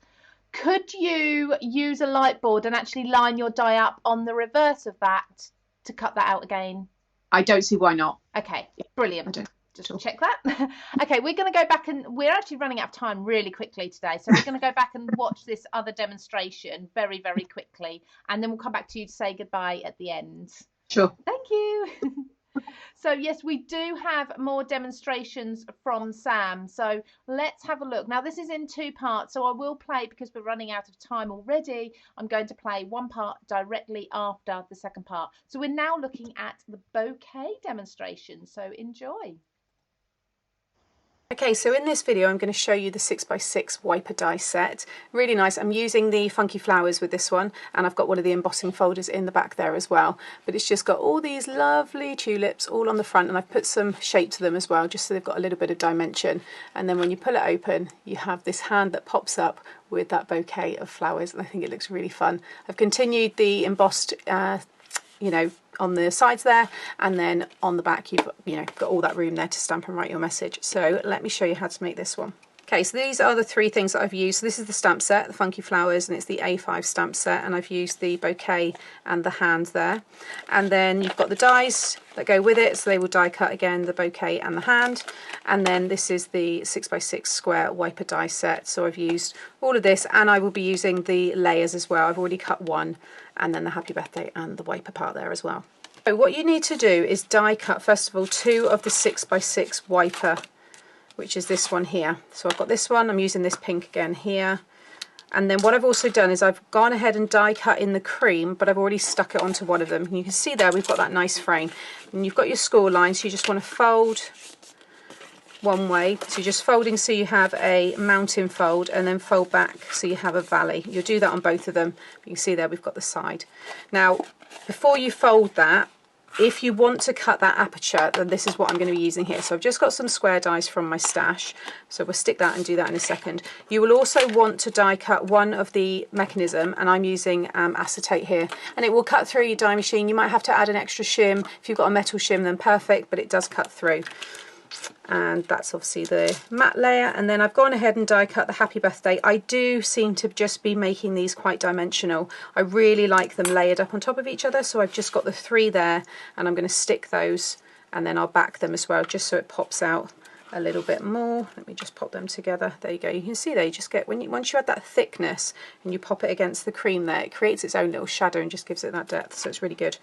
Could you use a light board and actually line your die up on the reverse of that to cut that out again? I don't see why not. Okay, brilliant. I don't. Just check that. Okay, we're going to go back, and we're actually running out of time really quickly today. So we're going to go back and watch this other demonstration very, very quickly. And then we'll come back to you to say goodbye at the end. Sure. Thank you. So yes, we do have more demonstrations from Sam. So let's have a look. Now this is in two parts. So I will play, because we're running out of time already, I'm going to play one part directly after the second part. So we're now looking at the bouquet demonstration. So enjoy. Okay, so in this video I'm going to show you the 6x6 wiper die set. Really nice. I'm using the funky flowers with this one, and I've got one of the embossing folders in the back there as well. But it's just got all these lovely tulips all on the front, and I've put some shape to them as well, just so they've got a little bit of dimension. And then when you pull it open, you have this hand that pops up with that bouquet of flowers, and I think it looks really fun. I've continued the embossed on the sides there, and then on the back you've got all that room there to stamp and write your message. So let me show you how to make this one. Okay, so these are the three things that I've used. So this is the stamp set, the funky flowers, and it's the A5 stamp set, and I've used the bouquet and the hand there. And then you've got the dies that go with it, so they will die cut again, the bouquet and the hand. And then this is the 6x6 square wiper die set. So I've used all of this, and I will be using the layers as well. I've already cut one, and then the happy birthday and the wiper part there as well. So what you need to do is die cut first of all 2 of the 6x6 wiper, which is this one here. So I've got this one, I'm using this pink again here. And then what I've also done is I've gone ahead and die cut in the cream, but I've already stuck it onto one of them. And you can see there we've got that nice frame. And you've got your score line, so you just want to fold one way. So you're just folding so you have a mountain fold, and then fold back so you have a valley. You'll do that on both of them. You can see there we've got the side. Now, before you fold that, if you want to cut that aperture, then this is what I'm going to be using here. So I've just got some square dies from my stash, so we'll stick that and do that in a second. You will also want to die cut one of the mechanism, and I'm using acetate here, and it will cut through your die machine. You might have to add an extra shim. If you've got a metal shim, then perfect, but it does cut through. And that's obviously the matte layer, and then I've gone ahead and die cut the happy birthday. I do seem to just be making these quite dimensional. I really like them layered up on top of each other, so I've just got the 3 there, and I'm going to stick those, and then I'll back them as well just so it pops out a little bit more. Let me just pop them together. There you go. You can see there you just get, once you add that thickness and you pop it against the cream there, it creates its own little shadow and just gives it that depth, so it's really good.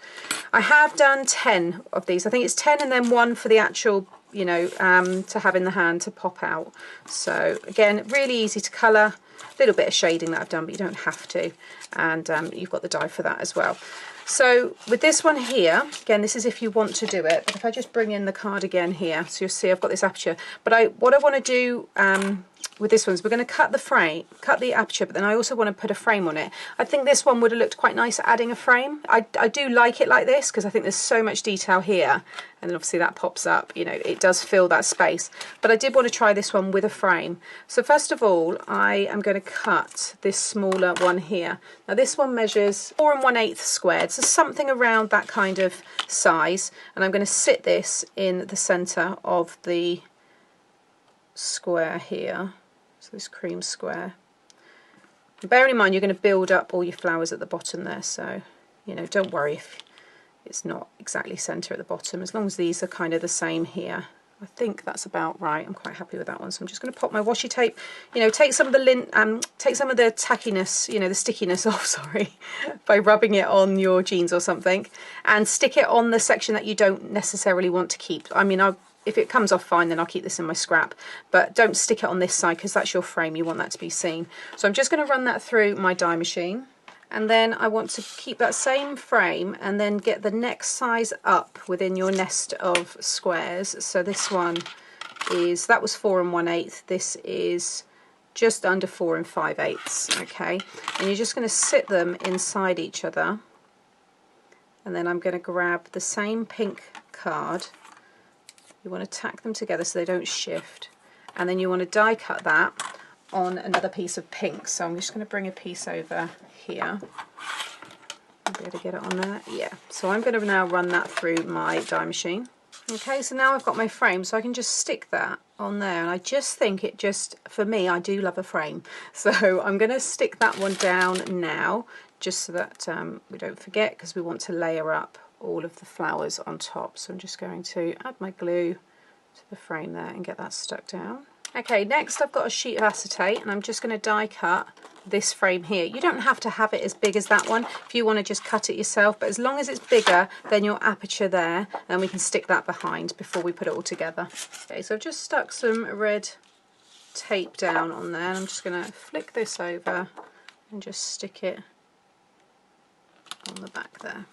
I have done 10 of these. I think it's 10 and then 1 for the actual to have in the hand to pop out. So again, really easy to colour. A little bit of shading that I've done, but you don't have to. And you've got the die for that as well. So with this one here, again, this is if you want to do it, but if I just bring in the card again here, so you'll see I've got this aperture. But what I want to do with this one is we're going to cut the aperture, but then I also want to put a frame on it. I think this one would have looked quite nice adding a frame. I do like it like this because I think there's so much detail here, and then obviously that pops up, you know, it does fill that space. But I did want to try this one with a frame. So first of all, I am going to cut this smaller one here. Now this one measures 4 1/8 squared, so something around that kind of size, and I'm going to sit this in the center of the square here. So this cream square. And bearing in mind you're going to build up all your flowers at the bottom there, so you know, don't worry if it's not exactly centre at the bottom, as long as these are kind of the same here. I think that's about right. I'm quite happy with that one. So I'm just going to pop my washi tape, you know, take some of the take some of the tackiness, you know, the stickiness off, sorry, by rubbing it on your jeans or something, and stick it on the section that you don't necessarily want to keep. I mean, if it comes off fine, then I'll keep this in my scrap, but don't stick it on this side because that's your frame, you want that to be seen. So I'm just going to run that through my die machine, and then I want to keep that same frame and then get the next size up within your nest of squares. So this one is, that was 4 1/8, this is just under 4 5/8, okay? And you're just going to sit them inside each other, and then I'm going to grab the same pink card. You want to tack them together so they don't shift, and then you want to die cut that on another piece of pink. So I'm just going to bring a piece over here. I'll be able to get it on there. Yeah, so I'm going to now run that through my die machine. Okay, so now I've got my frame, so I can just stick that on there, and I just think it just, for me, I do love a frame. So I'm going to stick that one down now, just so that we don't forget, because we want to layer up all of the flowers on top. So I'm just going to add my glue to the frame there and get that stuck down. Okay, next I've got a sheet of acetate, and I'm just going to die cut this frame here. You don't have to have it as big as that one if you want to just cut it yourself, but as long as it's bigger than your aperture there, then we can stick that behind before we put it all together. Okay, so I've just stuck some red tape down on there, and I'm just going to flick this over and just stick it on the back there.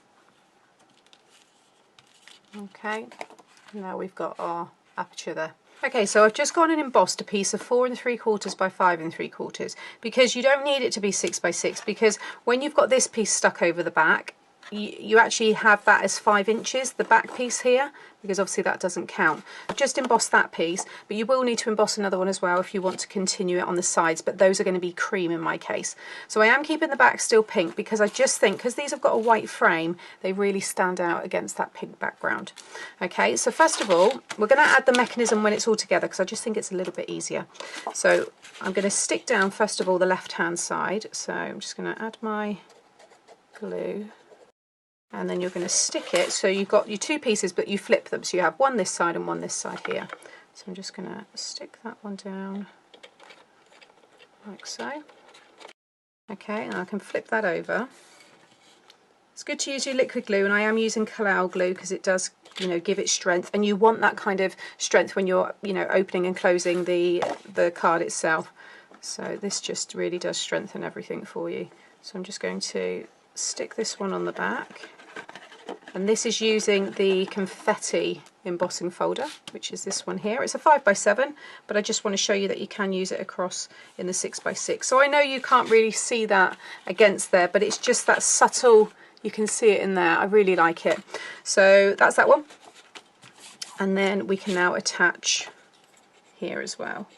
Okay, now we've got our aperture there. Okay, so I've just gone and embossed a piece of 4 3/4 by 5 3/4, because you don't need it to be 6 by 6, because when you've got this piece stuck over the back, you actually have that as 5 inches, the back piece here, because obviously that doesn't count. I've just embossed that piece, but you will need to emboss another one as well if you want to continue it on the sides, but those are going to be cream in my case. So I am keeping the back still pink, because I just think, because these have got a white frame, they really stand out against that pink background. Okay, so first of all, we're going to add the mechanism when it's all together, because I just think it's a little bit easier. So I'm going to stick down, first of all, the left-hand side. So I'm just going to add my glue. And then you're going to stick it, so you've got your 2 pieces, but you flip them, so you have one this side and one this side here. So I'm just going to stick that one down like so. Okay, and I can flip that over. It's good to use your liquid glue, and I am using Calcott glue because it does, you know, give it strength, and you want that kind of strength when you're, you know, opening and closing the card itself. So this just really does strengthen everything for you. So I'm just going to stick this one on the back. And this is using the confetti embossing folder, which is this one here. It's a 5 by 7, but I just want to show you that you can use it across in the 6 by 6. So I know you can't really see that against there, but it's just that subtle, you can see it in there. I really like it. So that's that one. And then we can now attach here as well.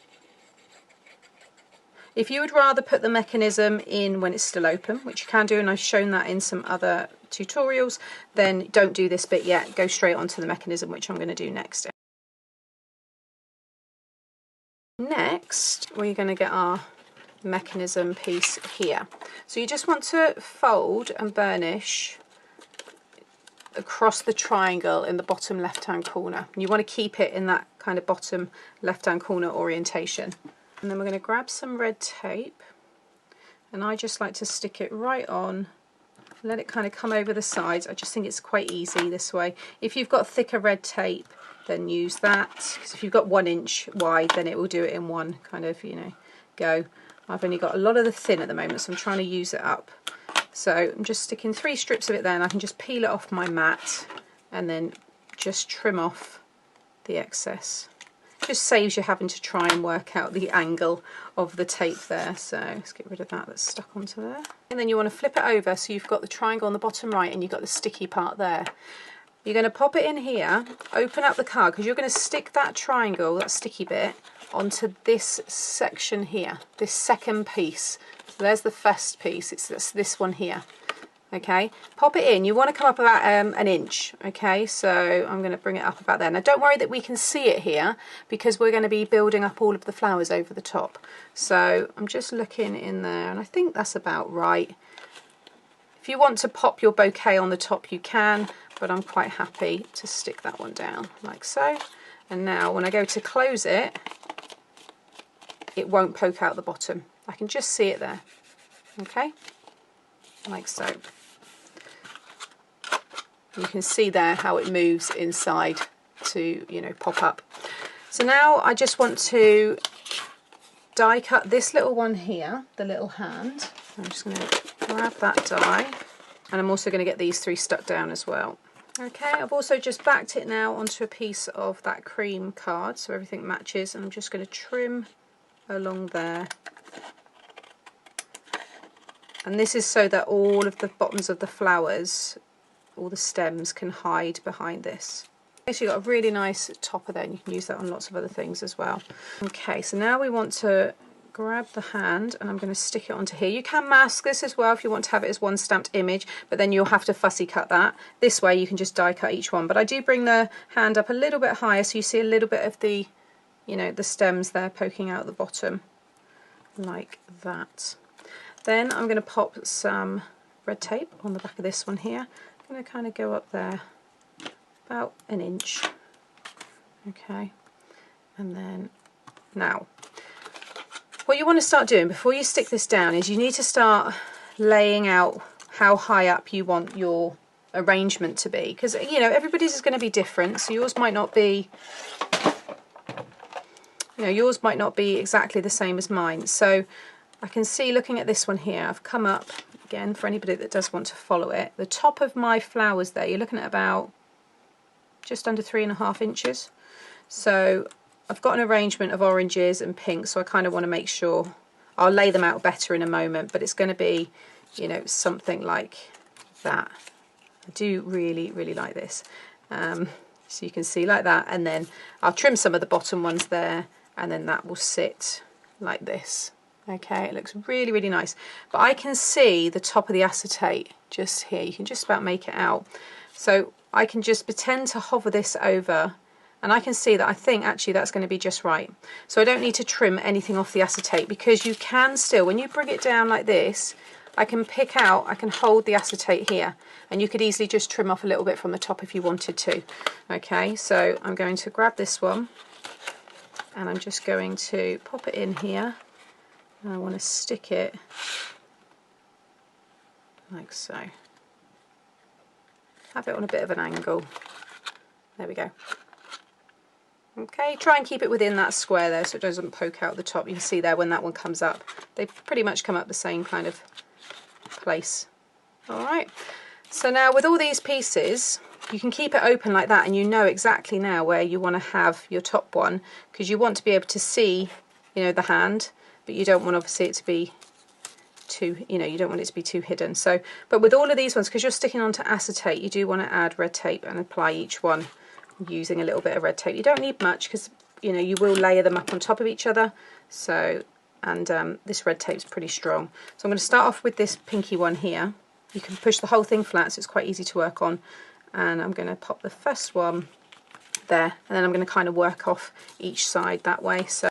If you would rather put the mechanism in when it's still open, which you can do, and I've shown that in some other tutorials, then don't do this bit yet. Go straight onto the mechanism, which I'm going to do next. Next, we're going to get our mechanism piece here. So you just want to fold and burnish across the triangle in the bottom left-hand corner. And you want to keep it in that kind of bottom left-hand corner orientation. And then we're going to grab some red tape, and I just like to stick it right on, let it kind of come over the sides. I just think it's quite easy this way. If you've got thicker red tape, then use that, because if you've got 1 inch wide, then it will do it in one kind of, you know, go. I've only got a lot of the thin at the moment, so I'm trying to use it up. So I'm just sticking 3 strips of it there, and I can just peel it off my mat and then just trim off the excess. Just saves you having to try and work out the angle of the tape there. So let's get rid of that that's stuck onto there. And then you want to flip it over so you've got the triangle on the bottom right and you've got the sticky part there. You're going to pop it in here, open up the card, because you're going to stick that triangle, that sticky bit, onto this section here, this second piece. So there's the first piece, it's this one here. Okay, pop it in. You want to come up about an inch. Okay, so I'm going to bring it up about there. Now don't worry that we can see it here, because we're going to be building up all of the flowers over the top. So I'm just looking in there, and I think that's about right. If you want to pop your bouquet on the top, you can, but I'm quite happy to stick that one down like so. And now when I go to close it, it won't poke out the bottom. I can just see it there. Okay, like so. You can see there how it moves inside to, you know, pop up. So now I just want to die cut this little one here, the little hand. I'm just going to grab that die, and I'm also going to get these three stuck down as well. Okay, I've also just backed it now onto a piece of that cream card so everything matches, and I'm just going to trim along there. And this is so that all of the bottoms of the flowers, all the stems, can hide behind this. Okay, so you've got a really nice topper there, and you can use that on lots of other things as well. Okay, so now we want to grab the hand, and I'm going to stick it onto here. You can mask this as well if you want to have it as one stamped image, but then you'll have to fussy cut that. This way you can just die cut each one, but I do bring the hand up a little bit higher so you see a little bit of the, you know, the stems there poking out the bottom like that. Then I'm going to pop some red tape on the back of this one here. I'm going to kind of go up there about an inch. Okay, and then now what you want to start doing before you stick this down is you need to start laying out how high up you want your arrangement to be, because you know everybody's is going to be different, so yours might not be, you know, yours might not be exactly the same as mine. So I can see, looking at this one here, I've come up again, for anybody that does want to follow it, the top of my flowers there, you're looking at about just under 3.5 inches. So I've got an arrangement of oranges and pinks, so I kind of want to make sure, I'll lay them out better in a moment, but it's going to be, you know, something like that. I do really, really like this. So you can see like that, and then I'll trim some of the bottom ones there, and then that will sit like this. Okay, it looks really, really nice. But I can see the top of the acetate just here. You can just about make it out. So I can just pretend to hover this over, and I can see that I think actually that's going to be just right. So I don't need to trim anything off the acetate, because you can still, when you bring it down like this, I can pick out, I can hold the acetate here, and you could easily just trim off a little bit from the top if you wanted to. Okay, so I'm going to grab this one, and I'm just going to pop it in here. And I want to stick it like so. Have it on a bit of an angle. There we go. Okay, try and keep it within that square there so it doesn't poke out the top. You can see there when that one comes up, they pretty much come up the same kind of place. Alright, so now with all these pieces, you can keep it open like that, and you know exactly now where you want to have your top one, because you want to be able to see, you know, the hand, but you don't want obviously it to be too, you know, you don't want it to be too hidden. So, but with all of these ones, because you're sticking onto acetate, you do want to add red tape and apply each one using a little bit of red tape. You don't need much, because you know you will layer them up on top of each other. So, and this red tape's pretty strong. So I'm going to start off with this pinky one here. You can push the whole thing flat, so it's quite easy to work on. And I'm going to pop the first one there, and then I'm going to kind of work off each side that way. So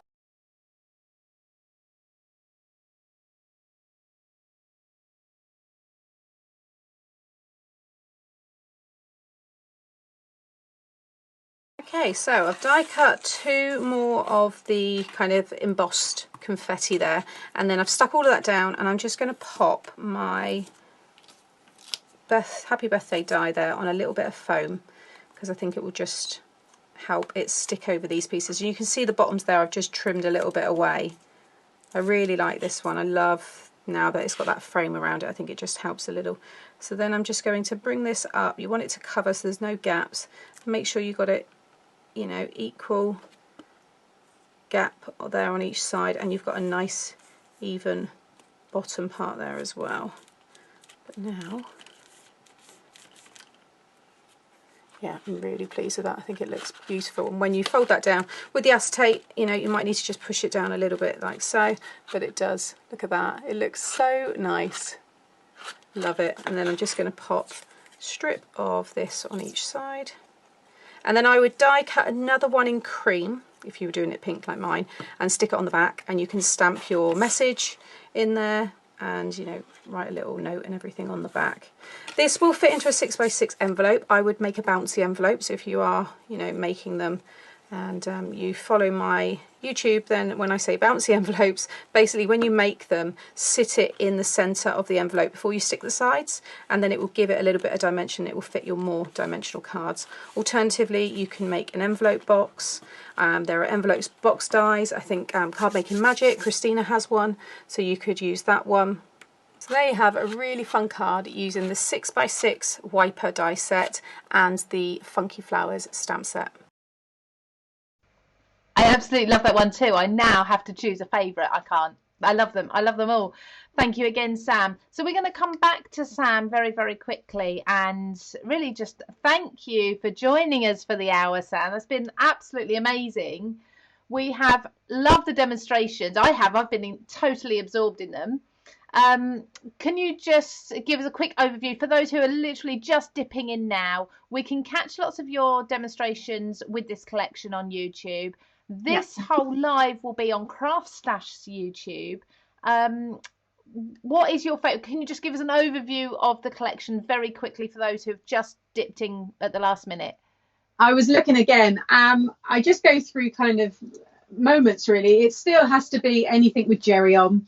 okay, so I've die cut 2 more of the kind of embossed confetti there, and then I've stuck all of that down, and I'm just going to pop my happy birthday die there on a little bit of foam, because I think it will just help it stick over these pieces. And you can see the bottoms there, I've just trimmed a little bit away. I really like this one. I love now that it's got that frame around it. I think it just helps a little. So then I'm just going to bring this up. You want it to cover so there's no gaps. Make sure you got it, you know, equal gap there on each side, and you've got a nice even bottom part there as well. But now, yeah, I'm really pleased with that. I think it looks beautiful. And when you fold that down with the acetate, you know, you might need to just push it down a little bit like so, but it does. Look at that. It looks so nice. Love it. And then I'm just going to pop a strip of this on each side. And then I would die cut another one in cream, if you were doing it pink like mine, and stick it on the back, and you can stamp your message in there and, you know, write a little note and everything on the back. This will fit into a 6x6 envelope. I would make a bouncy envelope, so if you are, you know, making them and you follow my YouTube, then when I say bouncy envelopes, basically when you make them, sit it in the centre of the envelope before you stick the sides, and then it will give it a little bit of dimension. It will fit your more dimensional cards. Alternatively, you can make an envelope box. There are envelopes box dies. I think Card Making Magic, Christina has one, so you could use that one. So there you have a really fun card using the 6x6 wiper die set and the Funky Flowers stamp set. I absolutely love that one too. I now have to choose a favourite. I can't. I love them. I love them all. Thank you again, Sam. So we're going to come back to Sam very, very quickly and really just thank you for joining us for the hour, Sam. It's been absolutely amazing. We have loved the demonstrations. I've been totally absorbed in them. Can you just give us a quick overview for those who are literally just dipping in now? We can catch lots of your demonstrations with this collection on YouTube. This whole live will be on CraftStash's YouTube. What is your favourite? Can you just give us an overview of the collection very quickly for those who have just dipped in at the last minute? I was looking again. I just go through kind of moments really. It still has to be anything with Jerry on.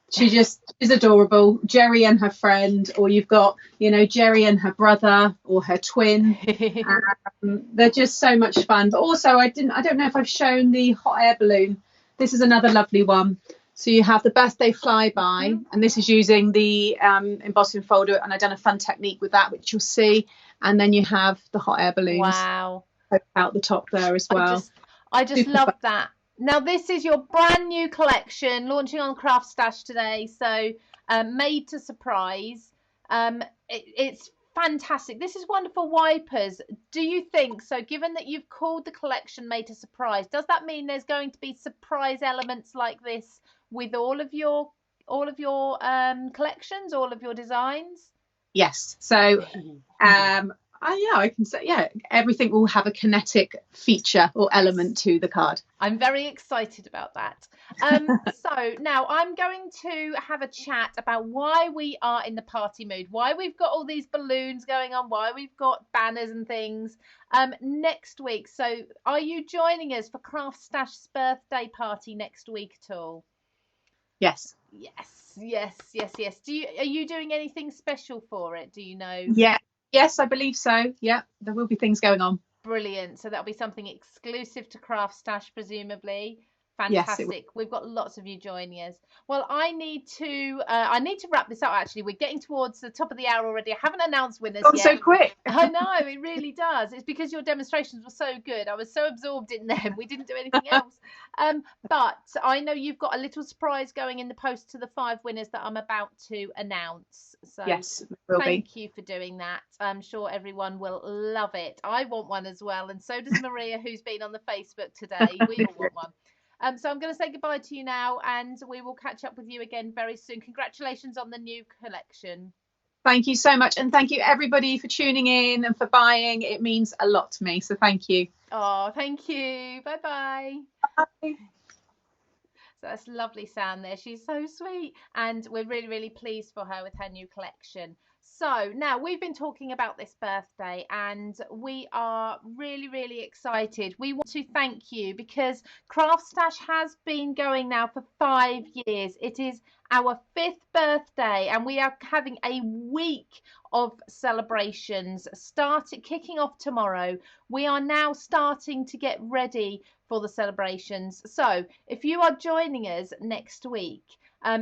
She just is adorable. Jerry and her friend, or you've got, you know, Jerry and her brother or her twin. They're just so much fun. But also, I don't know if I've shown the hot air balloon. This is another lovely one. So you have the birthday flyby, and this is using the embossing folder, and I've done a fun technique with that, which you'll see. And then you have the hot air balloons. Wow. Out the top there as well. I just love that. Now, this is your brand new collection launching on CraftStash today. So made to surprise. It's fantastic. This is wonderful wipers. Do you think so, given that you've called the collection made to surprise, does that mean there's going to be surprise elements like this with all of your collections, all of your designs? Yes. So I can say, everything will have a kinetic feature or element to the card. I'm very excited about that. So now I'm going to have a chat about why we are in the party mood, why we've got all these balloons going on, why we've got banners and things next week. So are you joining us for CraftStash's birthday party next week at all? Yes. Yes. Are you doing anything special for it? Do you know? Yes, I believe so. Yeah, there will be things going on. Brilliant. So that'll be something exclusive to CraftStash, presumably. Fantastic. Yes, we've got lots of you joining us. Well, I need to wrap this up. Actually, we're getting towards the top of the hour already. I haven't announced winners yet. So quick. I know, it really does. It's because your demonstrations were so good. I was so absorbed in them. We didn't do anything else. But I know you've got a little surprise going in the post to the 5 winners that I'm about to announce. So yes, thank you for doing that. I'm sure everyone will love it. I want one as well, and so does Maria, who's been on the Facebook today. We all want one. So I'm going to say goodbye to you now, and we will catch up with you again very soon. Congratulations on the new collection. Thank you so much, and thank you everybody for tuning in and for buying. It means a lot to me, so thank you. Oh, thank you. Bye-bye. Bye. So that's lovely Sam there. She's so sweet, and we're really, really pleased for her with her new collection. So now we've been talking about this birthday, and we are really, really excited. We want to thank you because CraftStash has been going now for 5 years. It is our 5th birthday, and we are having a week of celebrations kicking off tomorrow. We are now starting to get ready for the celebrations. So if you are joining us next week,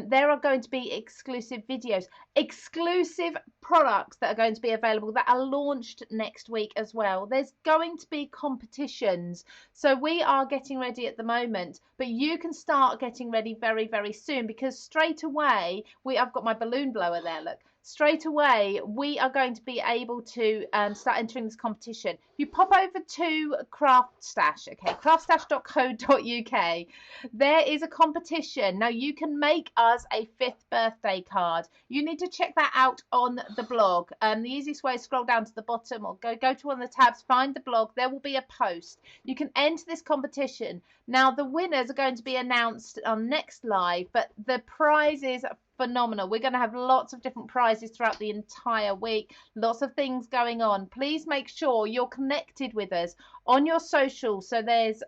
there are going to be exclusive videos, exclusive products that are going to be available that are launched next week as well. There's going to be competitions. So we are getting ready at the moment, but you can start getting ready very, very soon, because straight away, I've got my balloon blower there, look. Straight away, we are going to be able to start entering this competition. If you pop over to CraftStash, okay, craftstash.co.uk, there is a competition. Now, you can make us a 5th birthday card. You need to check that out on the blog. The easiest way is scroll down to the bottom, or go to one of the tabs, find the blog. There will be a post. You can enter this competition. Now, the winners are going to be announced on next live, but the prizes are phenomenal. We're going to have lots of different prizes throughout the entire week, lots of things going on. Please make sure you're connected with us on your socials. So there's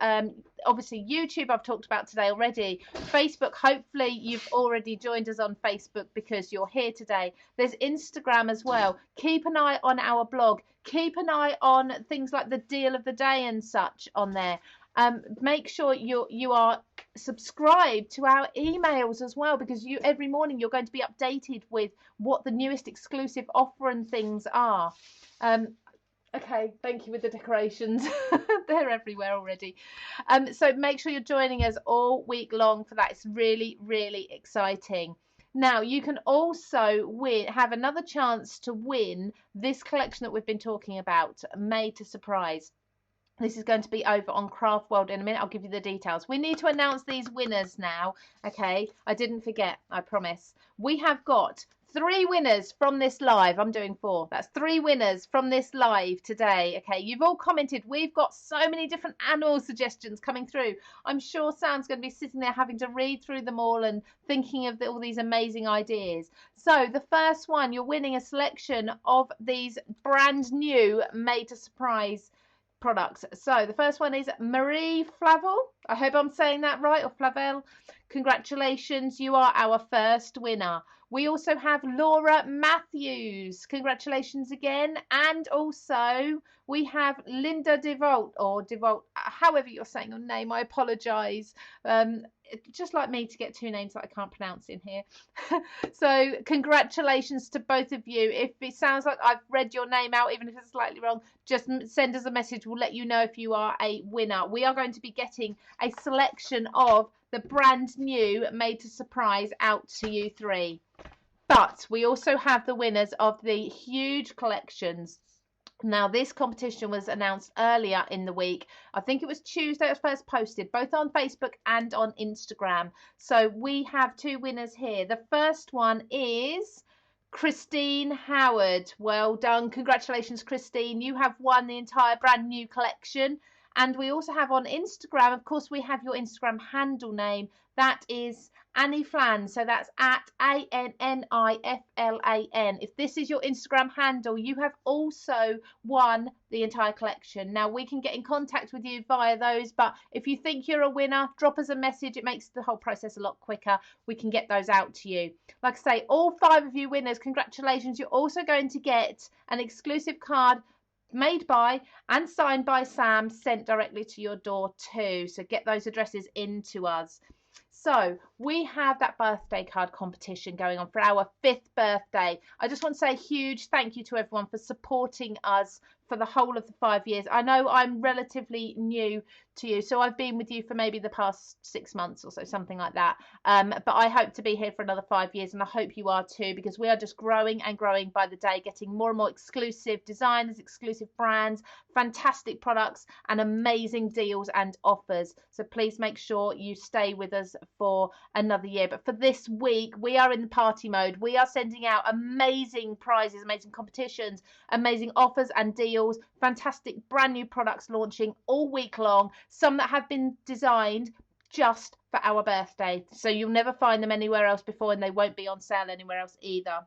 obviously YouTube, I've talked about today already. Facebook, hopefully you've already joined us on Facebook because you're here today. There's Instagram as well. Keep an eye on our blog. Keep an eye on things like the deal of the day and such on there. Make sure you are subscribed to our emails as well, because every morning you're going to be updated with what the newest exclusive offer and things are. Okay, thank you with the decorations. They're everywhere already. So make sure you're joining us all week long for that. It's really, really exciting. Now, you can also have another chance to win this collection that we've been talking about, Made to Surprise. This is going to be over on Craft World in a minute. I'll give you the details. We need to announce these winners now. Okay, I didn't forget, I promise. We have got 3 winners from this live. I'm doing 4. That's 3 winners from this live today. Okay, you've all commented. We've got so many different animal suggestions coming through. I'm sure Sam's going to be sitting there having to read through them all and thinking of all these amazing ideas. So the first one, you're winning a selection of these brand new Made to Surprise products. So the first one is Marie Flavel. I hope I'm saying that right, or Flavel. Congratulations, you are our first winner. We also have Laura Matthews. Congratulations again. And also we have Linda DeVolt, or DeVolt, however you're saying your name. I apologise. Just like me to get 2 names that I can't pronounce in here. So congratulations to both of you. If it sounds like I've read your name out, even if it's slightly wrong, just send us a message. We'll let you know if you are a winner. We are going to be getting a selection of the brand new Made to Surprise out to you 3. But we also have the winners of the huge collections. Now, this competition was announced earlier in the week. I think it was Tuesday it was first posted, both on Facebook and on Instagram. So we have 2 winners here. The first one is Christine Howard. Well done. Congratulations, Christine. You have won the entire brand new collection. And we also have on Instagram, of course, we have your Instagram handle name. That is Annie Flan. So that's at ANNIFLAN. If this is your Instagram handle, you have also won the entire collection. Now, we can get in contact with you via those, but if you think you're a winner, drop us a message. It makes the whole process a lot quicker. We can get those out to you. Like I say, all 5 of you winners, congratulations. You're also going to get an exclusive card made by and signed by Sam, sent directly to your door too. So get those addresses into us. So we have that birthday card competition going on for our 5th birthday. I just want to say a huge thank you to everyone for supporting us for the whole of the 5 years. I know I'm relatively new to you, so I've been with you for maybe the past 6 months or so, something like that. But I hope to be here for another 5 years, and I hope you are too, because we are just growing and growing by the day, getting more and more exclusive designers, exclusive brands, fantastic products, and amazing deals and offers. So please make sure you stay with us for another year. But for this week, we are in the party mode. We are sending out amazing prizes, amazing competitions, amazing offers and deals, fantastic brand new products launching all week long, some that have been designed just for our birthday. So you'll never find them anywhere else before, and they won't be on sale anywhere else either.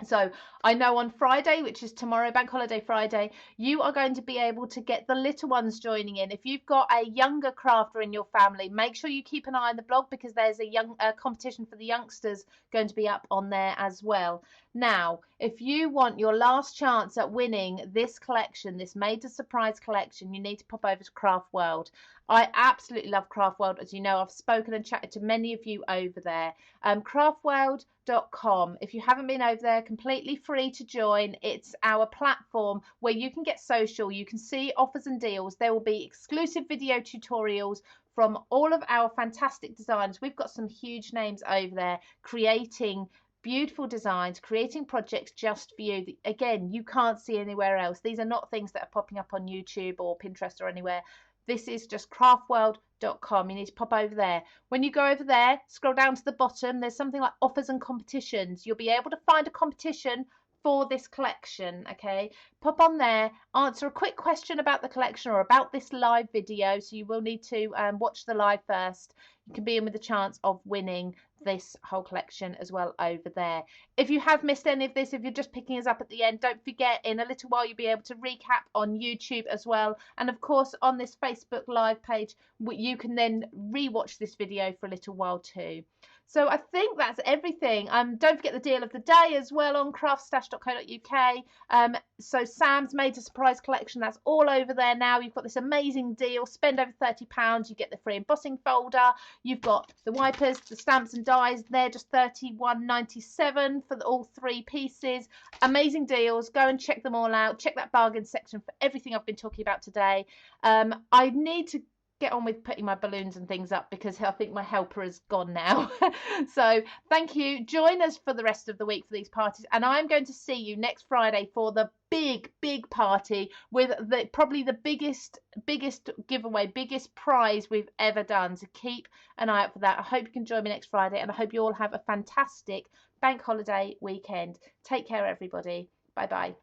So I know on Friday, which is tomorrow, Bank Holiday Friday, you are going to be able to get the little ones joining in. If you've got a younger crafter in your family, make sure you keep an eye on the blog, because there's a competition for the youngsters going to be up on there as well. Now, if you want your last chance at winning this collection, this Made to Surprise collection, you need to pop over to Craft World. I absolutely love Craft World. As you know, I've spoken and chatted to many of you over there. Craftworld.com. If you haven't been over there, completely free to join. It's our platform where you can get social, you can see offers and deals. There will be exclusive video tutorials from all of our fantastic designers. We've got some huge names over there creating beautiful designs, creating projects just for you. Again, you can't see anywhere else. These are not things that are popping up on YouTube or Pinterest or anywhere. This is just craftworld.com. You need to pop over there. When you go over there, scroll down to the bottom, there's something like offers and competitions. You'll be able to find a competition for this collection. Okay, pop on there, answer a quick question about the collection or about this live video. So you will need to watch the live first. You can be in with a chance of winning this whole collection as well over there. If you have missed any of this, if you're just picking us up at the end, don't forget, in a little while you'll be able to recap on YouTube as well, and of course on this Facebook live page you can then rewatch this video for a little while too. So I think that's everything. Don't forget the deal of the day as well on craftstash.co.uk. So Sam's Made to Surprise collection, that's all over there now. You've got this amazing deal. Spend over £30, you get the free embossing folder. You've got the wipers, the stamps and dies. They're just £31.97 for all 3 pieces. Amazing deals. Go and check them all out. Check that bargain section for everything I've been talking about today. I need to get on with putting my balloons and things up because I think my helper has gone now. So thank you. Join us for the rest of the week for these parties, and I'm going to see you next Friday for the big party with probably the biggest giveaway, biggest prize we've ever done. So keep an eye out for that. I hope you can join me next Friday, and I hope you all have a fantastic bank holiday weekend. Take care, everybody. Bye bye.